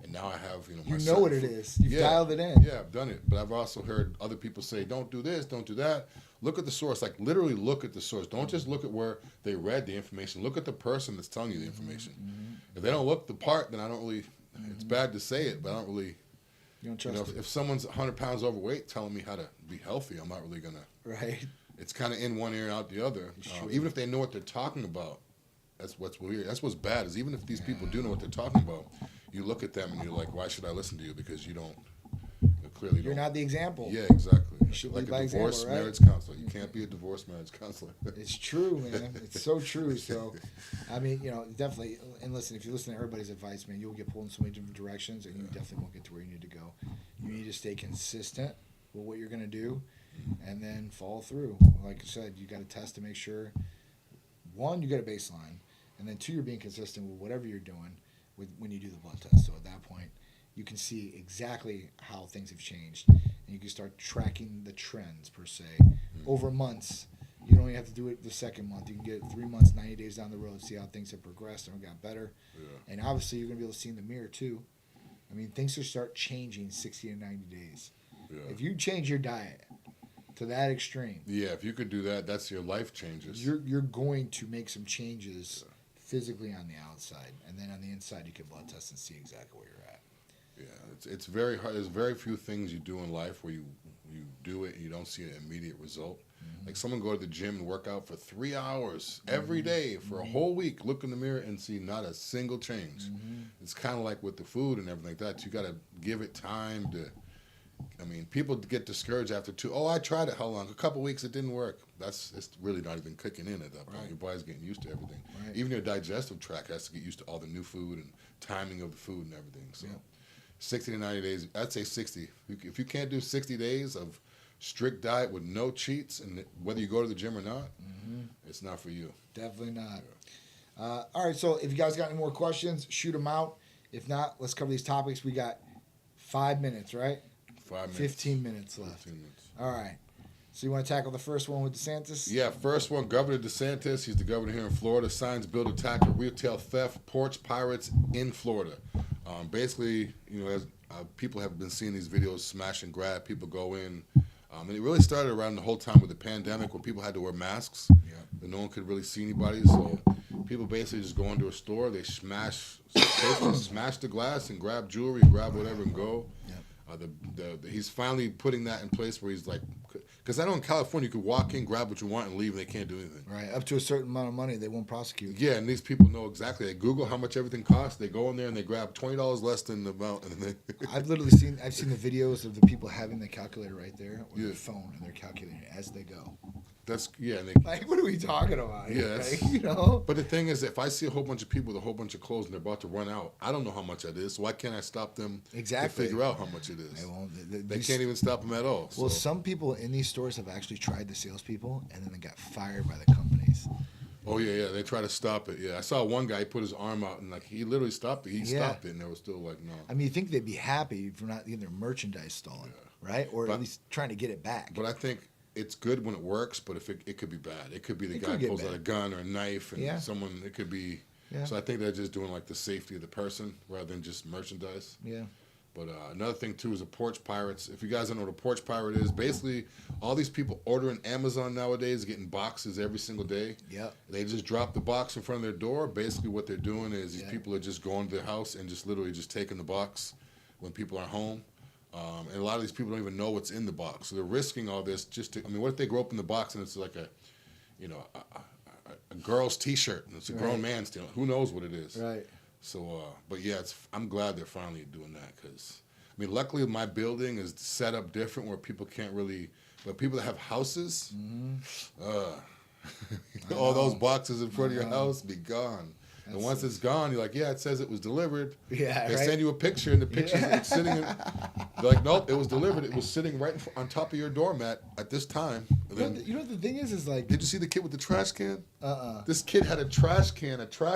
And now I have, my You know certain what it food. is. You've dialed it in. Yeah, I've done it. But I've also heard other people say, don't do this, don't do that. Look at the source. Like, literally look at the source. Don't just look at where they read the information. Look at the person that's telling you the information. If they don't look the part, then I don't really, it's bad to say it, but I don't really, You don't trust it. if someone's 100 pounds overweight telling me how to be healthy, I'm not really going to. Right. It's kind of in one ear, out the other. Even if they know what they're talking about, that's what's weird. That's what's bad, is even if these people do know what they're talking about, you look at them and you're like, why should I listen to you? Because you don't, clearly You're don't. not the example. Yeah, exactly. should Like lead by a example, divorce right? marriage counselor. You can't be a divorce marriage counselor. It's true, man. It's so true. So, I mean, definitely. And listen, if you listen to everybody's advice, man, you'll get pulled in so many different directions, and you definitely won't get to where you need to go. You need to stay consistent with what you're going to do, and then follow through. Like I said, you got to test to make sure, one, you got a baseline, and then two, you're being consistent with whatever you're doing when you do the blood test. So at that point, you can see exactly how things have changed, and you can start tracking the trends per se over months. You don't even have to do it the second month. You can get it 3 months, 90 days down the road, see how things have progressed and got better. Yeah. And obviously, you're going to be able to see in the mirror too. I mean, things will start changing 60 to 90 days. Yeah. If you change your diet to that extreme, if you could do that, that's your life changes. You're going to make some changes physically on the outside, and then on the inside, you can blood test and see exactly where you're at. Yeah, it's very hard. There's very few things you do in life where you do it and you don't see an immediate result. Like someone go to the gym and work out for 3 hours every day for a whole week, look in the mirror and see not a single change. It's kind of like with the food and everything like that. You got to give it time to. I mean, people get discouraged after I tried it. How long? A couple weeks, it didn't work. It's really not even kicking in at that point. Right. Your body's getting used to everything. Right. Even your digestive tract has to get used to all the new food and timing of the food and everything. So 60 to 90 days, I'd say 60. If you can't do 60 days of strict diet with no cheats, and whether you go to the gym or not, it's not for you. Definitely not. Yeah. All right, so if you guys got any more questions, shoot them out. If not, let's cover these topics. We got 5 minutes, right? 5 minutes. 15 minutes left. 15 minutes. All right. So you want to tackle the first one with DeSantis? Yeah, first one, Governor DeSantis. He's the governor here in Florida. Signs bill to tackle retail theft, porch pirates in Florida. Basically, as people have been seeing these videos, smash and grab, people go in. And it really started around the whole time with the pandemic where people had to wear masks. And no one could really see anybody. So people basically just go into a store, they smash the glass and grab jewelry, grab whatever and go. He's finally putting that in place where he's like, because I know in California you could walk in, grab what you want, and leave, and they can't do anything. Right, up to a certain amount of money, they won't prosecute. Yeah, and these people know exactly. They Google how much everything costs. They go in there and they grab $20 less than the amount. And I've seen the videos of the people having the calculator right there with their phone, and they're calculating it as they go. And like, what are we talking about? Yes. Like, But the thing is, if I see a whole bunch of people with a whole bunch of clothes and they're about to run out, I don't know how much that is. So why can't I stop them to figure out how much it is? They can't even stop them at all. Well, some people in these stores have actually tried the salespeople, and then they got fired by the companies. Oh, yeah. They try to stop it. Yeah, I saw one guy put his arm out, and he literally stopped it. He stopped it, and they were still like, no. I mean, you think they'd be happy for not getting their merchandise stolen, right? Or at least trying to get it back. But I think it's good when it works, but if it could be bad. It could be the guy pulls out a gun or a knife, and someone, it could be. Yeah. So I think they're just doing like the safety of the person rather than just merchandise. Yeah. But another thing, too, is the porch pirates. If you guys don't know what a porch pirate is, basically all these people ordering Amazon nowadays, getting boxes every single day. Yeah. They just drop the box in front of their door. Basically what they're doing is these people are just going to their house and just literally just taking the box when people are home. And a lot of these people don't even know what's in the box. So they're risking all this just to, what if they open the box and it's like a girl's T-shirt and it's a grown man stealing? Who knows what it is? Right. So, but yeah, I'm glad they're finally doing that because, luckily my building is set up different where people can't really, but people that have houses, all those boxes in front of your house be gone. And once it's gone, you're like, it says it was delivered. Yeah, they send you a picture, and the picture is sitting in. They're like, nope, it was delivered. It was sitting right on top of your doormat at this time. And then, you know what the thing is like. Did you see the kid with the trash can? This kid had a trash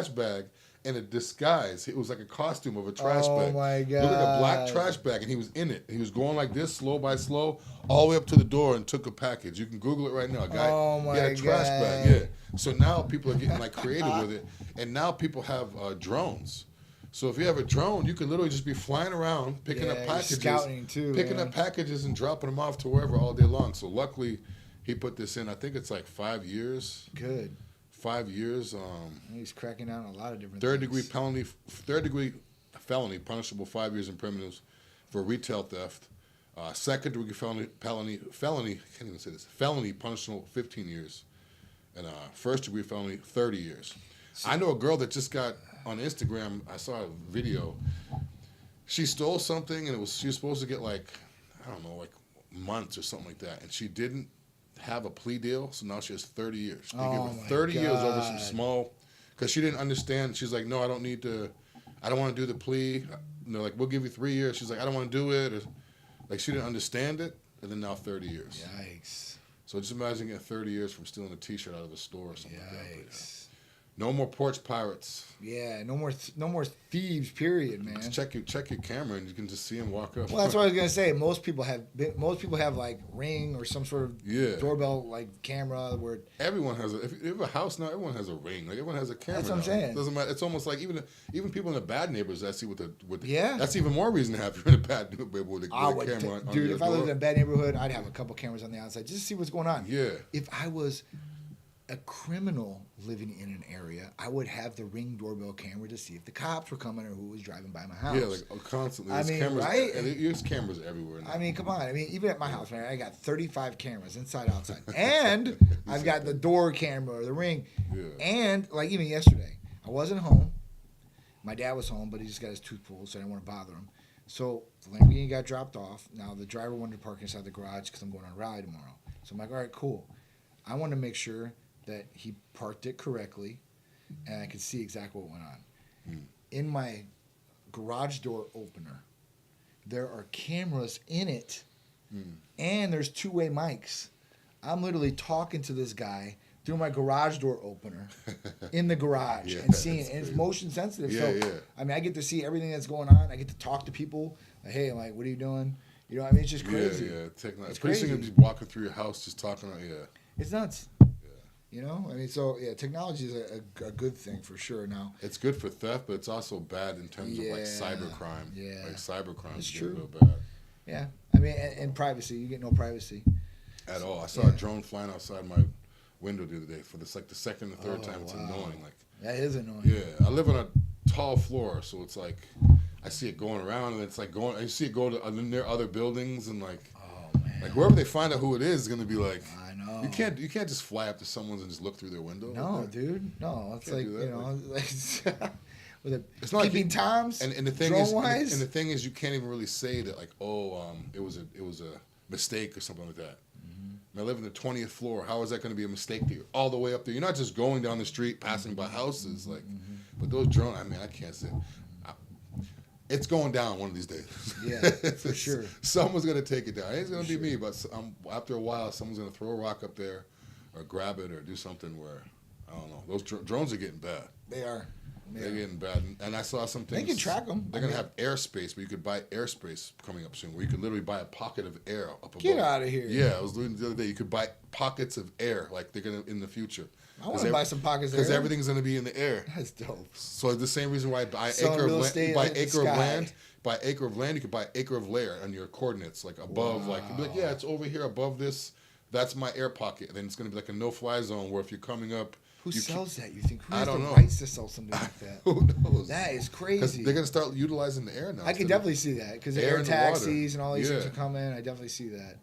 bag, in a disguise. It was like a costume of a trash bag. Oh my God. It looked like a black trash bag, and he was in it. He was going like this, slow by slow, all the way up to the door and took a package. You can Google it right now. Guy, he had a trash bag. Yeah. So now people are getting like creative with it, and now people have drones. So if you have a drone, you can literally just be flying around, picking up packages, scouting too, picking up packages and dropping them off to wherever all day long. So luckily, he put this in. I think it's like 5 years. Good. 5 years. He's cracking down on a lot of different third things. degree felony, punishable 5 years in prison for retail theft. Second degree felony, I can't even say this. Felony, punishable 15 years, and first degree felony 30 years. I know a girl that just got on Instagram. I saw a video. She stole something, and she was supposed to get like months or something like that, and she didn't have a plea deal, so now she has 30 years. They gave her 30 years over some small, because she didn't understand. She's like, no, I don't want to do the plea. And they're like, we'll give you 3 years. She's like, I don't want to do it. Or, like, she didn't understand it, and then now 30 years. Yikes. So just imagine getting 30 years from stealing a T-shirt out of a store or something like that. Yikes. No more porch pirates. Yeah, no more thieves. Period, man. Just check your camera, and you can just see them walk up. Well, that's what I was gonna say. Most people have like Ring or some sort of doorbell like camera where everyone has if you have a house now, everyone has a Ring. Like everyone has a camera. That's what I'm saying. It doesn't matter. It's almost like even people in the bad neighborhoods I see with the yeah. That's even more reason to have you in a bad neighborhood with a camera. Dude, if I lived in a bad neighborhood, I'd have a couple cameras on the outside just to see what's going on. Yeah. If I was a criminal living in an area, I would have the Ring doorbell camera to see if the cops were coming or who was driving by my house. Yeah, like constantly. I mean, cameras, right? There's cameras everywhere now. I mean, come on. I mean, even at my house, man, I got 35 cameras inside, outside, and I've got the door camera or the Ring, and like even yesterday, I wasn't home. My dad was home, but he just got his tooth pulled, so I didn't want to bother him. So the Lamborghini got dropped off. Now the driver wanted to park inside the garage because I'm going on a rally tomorrow. So I'm like, all right, cool. I want to make sure that he parked it correctly, and I could see exactly what went on. In my garage door opener, there are cameras in it, and there's two-way mics. I'm literally talking to this guy through my garage door opener in the garage and seeing it. And it's motion sensitive. I mean, I get to see everything that's going on. I get to talk to people. Like, hey, I'm like, what are you doing? You know, I mean, it's just crazy. It's crazy. You're just walking through your house, just talking. It's nuts. You know, I mean, so technology is a good thing for sure. Now it's good for theft, but it's also bad in terms of like cybercrime. Yeah, like cybercrime is real bad. Yeah, I mean, and privacy, you get no privacy at all. I saw a drone flying outside my window the other day for this like the second or third time. It's annoying. Like that is annoying. Yeah, I live on a tall floor, so it's like I see it going around, and it's like going. I see it go to near other buildings, and like. Like whoever they find out who it is going to be like. I know. You can't just fly up to someone's and just look through their window. No, dude. No, it's like with a it's not peeping toms. And the thing is, and the thing is, you can't even really say that like, it was a mistake or something like that. I live in the 20th floor. How is that going to be a mistake to you? All the way up there. You're not just going down the street, passing by houses, like. But those drones, I mean, I can't say. It's going down one of these days. Yeah, for sure. Someone's going to take it down. It's going to be me, but after a while, someone's going to throw a rock up there or grab it or do something where, I don't know. Those drones are getting bad. They are. They're getting bad. And I saw some things. They can track them. They're going to have airspace, but you could buy airspace coming up soon where you could literally buy a pocket of air up above. Get out of here. Yeah, I was doing the other day. You could buy pockets of air like they're going to in the future. I want to buy some pockets of air. Because everything's going to be in the air. That's dope. So the same reason why I buy By acre of land, you could buy acre of layer on your coordinates, like above, like you'd be like, yeah, it's over here above this. That's my air pocket. And then it's going to be like a no-fly zone where if you're coming up, who sells that? You think who I has don't the know. rights to sell something like that? Who knows? That is Because crazy. they're going to start utilizing the air now. I can definitely see that because the air and taxis and all these things are coming. I definitely see that.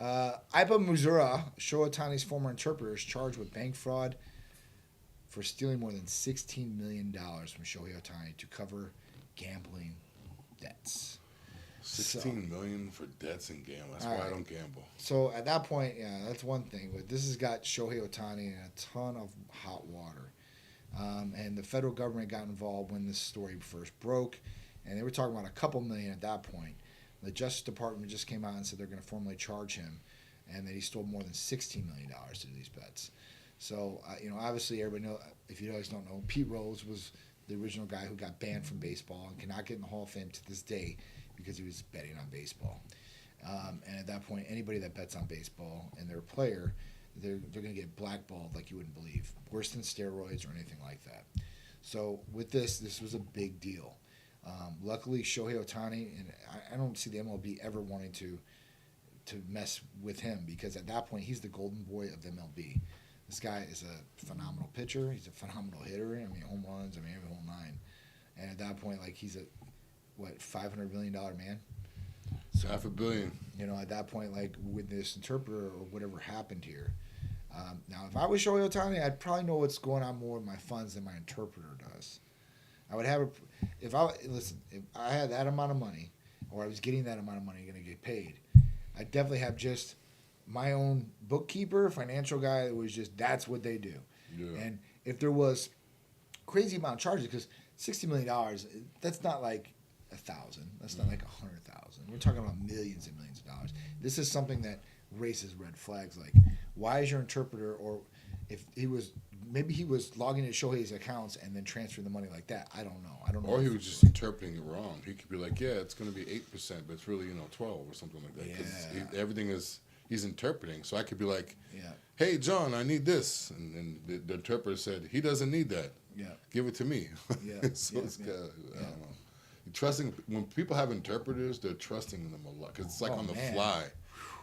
Ipa Muzura, Shoatani's former interpreter, is charged with bank fraud for stealing more than $16 million from Shohei Ohtani to cover gambling debts. $16 million for debts and gambling. That's why I don't gamble. So at that point, yeah, that's one thing. But this has got Shohei Ohtani in a ton of hot water. And the federal government got involved when this story first broke. And they were talking about a couple million at that point. The Justice Department just came out and said they're going to formally charge him and that he stole more than $16 million to do these bets. So, obviously everybody knows, if you guys don't know, Pete Rose was the original guy who got banned from baseball and cannot get in the Hall of Fame to this day because he was betting on baseball. And at that point, anybody that bets on baseball and they're a player, they're going to get blackballed like you wouldn't believe, worse than steroids or anything like that. So with this was a big deal. Luckily, Shohei Ohtani, and I don't see the MLB ever wanting to mess with him, because at that point he's the golden boy of the MLB. This guy is a phenomenal pitcher. He's a phenomenal hitter. I mean, home runs. I mean, every whole nine. And at that point, like, he's a $500 million man. So, $500 million. You know, at that point, like, with this interpreter or whatever happened here. Now, if I was Shohei Ohtani, I'd probably know what's going on more with my funds than my interpreter does. I would have if I had that amount of money, or I was getting that amount of money going to get paid, I'd definitely have just my own bookkeeper, financial guy that was just, that's what they do. Yeah. And if there was crazy amount of charges, because $60 million, that's not like 1,000. That's not like 100,000. We're talking about millions and millions of dollars. This is something that raises red flags. Like, why is your interpreter, or if maybe he was logging into Shohei's accounts and then transferring the money like that. I don't know. Or he was just interpreting it wrong. He could be like, yeah, it's going to be 8%, but it's really 12 or something like that. Because everything he's interpreting. So I could be like, hey, John, I need this, and the interpreter said, he doesn't need that. Yeah, give it to me. So it's I don't know. Trusting, when people have interpreters, they're trusting them a lot, because it's like on the fly.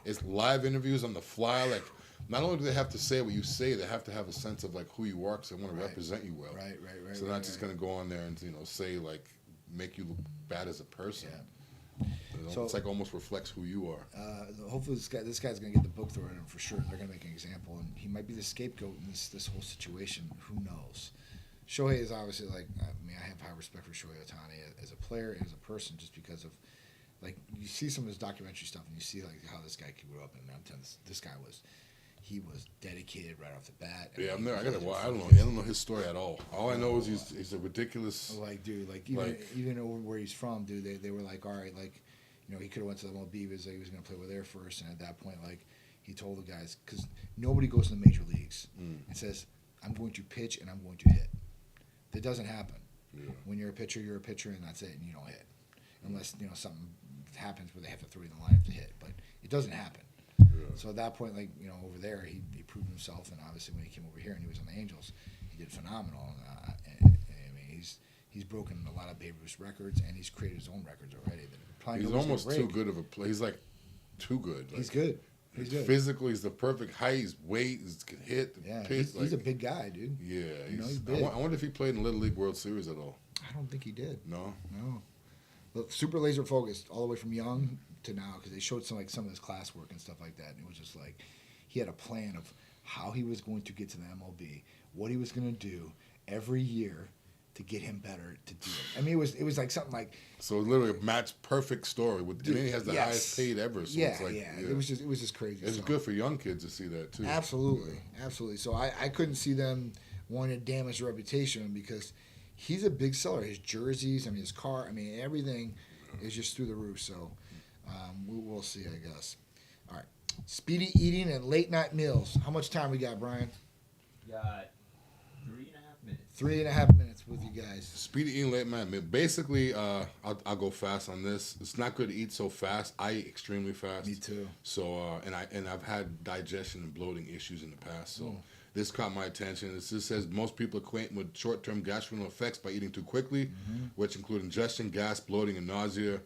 It's live interviews on the fly. Like, not only do they have to say what you say, they have to have a sense of like who you are, because they want to represent you well. Right. So they're not just going to go on there and say like, make you look bad as a person. So it's like almost reflects who you are. Hopefully this guy's going to get the book thrown at him for sure. They're going to make an example, and he might be the scapegoat in this whole situation. Who knows? Shohei is obviously like, I have high respect for Shohei Ohtani as a player and as a person, just because of, like, you see some of his documentary stuff and you see like how this guy grew up, and I'm telling you, this guy was dedicated right off the bat. Yeah, I don't know his story at all. All I know is he's a ridiculous. Like, dude, like even over where he's from, dude, they were like, all right, like, he could have went to the MLB, he was going to play with there first, and at that point, like, he told the guys, because nobody goes to the major leagues and says, I'm going to pitch and I'm going to hit. That doesn't happen. Yeah. When you're a pitcher, and that's it, and you don't hit. Unless, something happens where they have to throw you in the lineup to hit. But it doesn't happen. Yeah. So at that point, like, over there, he proved himself, and obviously when he came over here and he was on the Angels, he did phenomenal. And I mean, he's broken a lot of Babe Ruth records, and he's created his own records already. He's almost too good of a player. He's like too good. He's good. He's good. Physically, he's the perfect height. His weight, he can hit. Yeah, he's a big guy, dude. Yeah, he's big. I wonder if he played in the Little League World Series at all. I don't think he did. No. Look, super laser focused all the way from young to now, because they showed some of his classwork and stuff like that, and it was just like he had a plan of how he was going to get to the MLB, what he was going to do every year to get him better to do it. I mean, it was like something like, so literally a match perfect story with. And then he has the highest paid ever. So it's like, It was just crazy. It's good for young kids to see that too. Absolutely. So I couldn't see them wanting to damage the reputation, because he's a big seller. His jerseys, his car, everything is just through the roof. So we'll see, I guess. All right, speedy eating and late night meals. How much time we got, Brian? Got 3.5 minutes. 3.5 minutes with you guys. Speedy eating, late night meal. Basically, I'll go fast on this. It's not good to eat so fast. I eat extremely fast. Me too. So and I've had digestion and bloating issues in the past. So this caught my attention. This says most people acquaint with short-term gastrointestinal effects by eating too quickly, which include ingestion, gas, bloating, and nausea.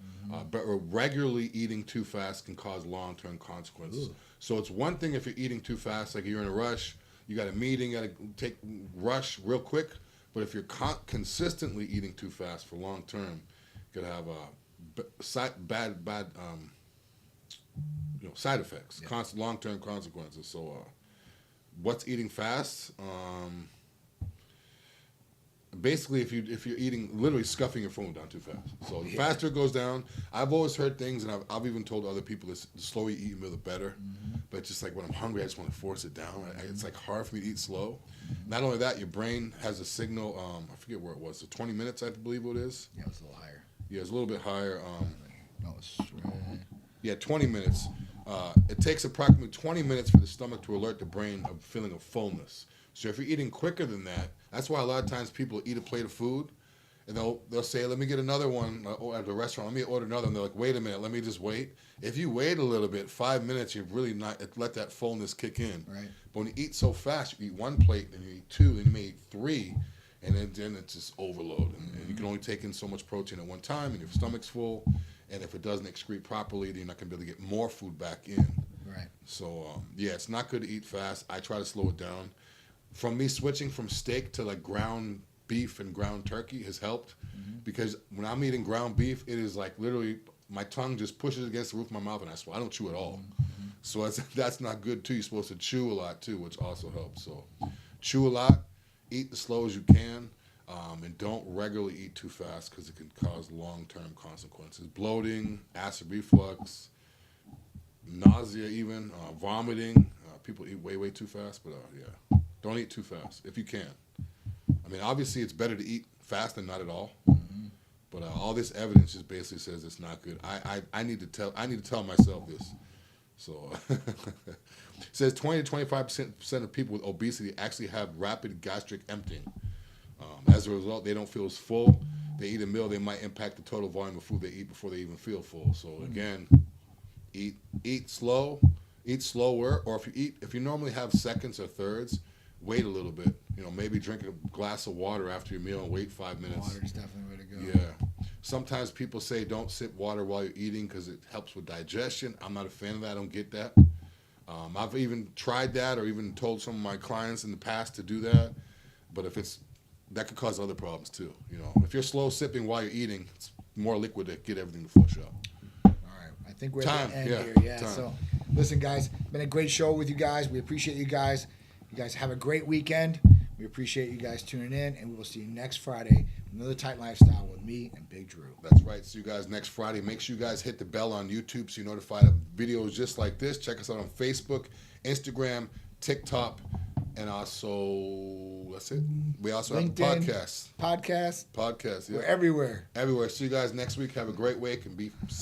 But regularly eating too fast can cause long-term consequences. Ooh. So it's one thing if you're eating too fast, like you're in a rush, you got a meeting, you got to rush real quick. But if you're consistently eating too fast for long term, you could have bad side effects, long-term consequences. So, what's eating fast? Basically, if you're eating, literally scuffing your phone down too fast. So the faster it goes down. I've always heard things, and I've even told other people, the slower you eat your meal, the better. But it's just like when I'm hungry, I just want to force it down. It's like hard for me to eat slow. Not only that, your brain has a signal. I forget where it was. So 20 minutes, I believe it is. Yeah, it's a little higher. Yeah, it's a little bit higher. No, it's right. Yeah, 20 minutes. It takes approximately 20 minutes for the stomach to alert the brain of feeling of fullness. So if you're eating quicker than that, that's why a lot of times people eat a plate of food, and they'll say, let me get another one at the restaurant. Let me order another. And they're like, wait a minute, let me just wait. If you wait a little bit, 5 minutes, you've really not let that fullness kick in. Right. But when you eat so fast, you eat one plate, then you eat two, then you may eat three. and then it's just overload. And you can only take in so much protein at one time, and your stomach's full. And if it doesn't excrete properly, then you're not going to be able to get more food back in. Right. So, yeah, it's not good to eat fast. I try to slow it down. From me switching from steak to like ground beef and ground turkey has helped, because when I'm eating ground beef, it is like literally my tongue just pushes against the roof of my mouth and I swallow. I don't chew at all. So that's not good too. You're supposed to chew a lot too, which also helps. So chew a lot, eat as slow as you can, and don't regularly eat too fast because it can cause long-term consequences. Bloating, acid reflux, nausea even, vomiting. People eat way too fast, but yeah, don't eat too fast if you can. I mean, obviously it's better to eat fast than not at all. But all this evidence just basically says it's not good. I need to tell myself this. So it says 20 to 25% of people with obesity actually have rapid gastric emptying. As a result, they don't feel as full. They eat a meal, they might impact the total volume of food they eat before they even feel full. So again, eat slow, eat slower, or if you normally have seconds or thirds, wait a little bit. You know, maybe drink a glass of water after your meal and wait 5 minutes. Water is definitely the way to go. Yeah. Sometimes people say don't sip water while you're eating because it helps with digestion. I'm not a fan of that. I don't get that. I've even tried that or even told some of my clients in the past to do that. But that could cause other problems too. You know, if you're slow sipping while you're eating, it's more liquid to get everything to flush out. All right. I think we're at the end here. Yeah. Time. So listen, guys, been a great show with you guys. We appreciate you guys. You guys have a great weekend. We appreciate you guys tuning in, and we will see you next Friday with another Tight Lifestyle with me and Big Drew. That's right. See you guys next Friday. Make sure you guys hit the bell on YouTube so you're notified of videos just like this. Check us out on Facebook, Instagram, TikTok, and also, that's it. We also LinkedIn, have the podcast. Podcast. Podcast, yeah. We're everywhere. Everywhere. See you guys next week. Have a great week and be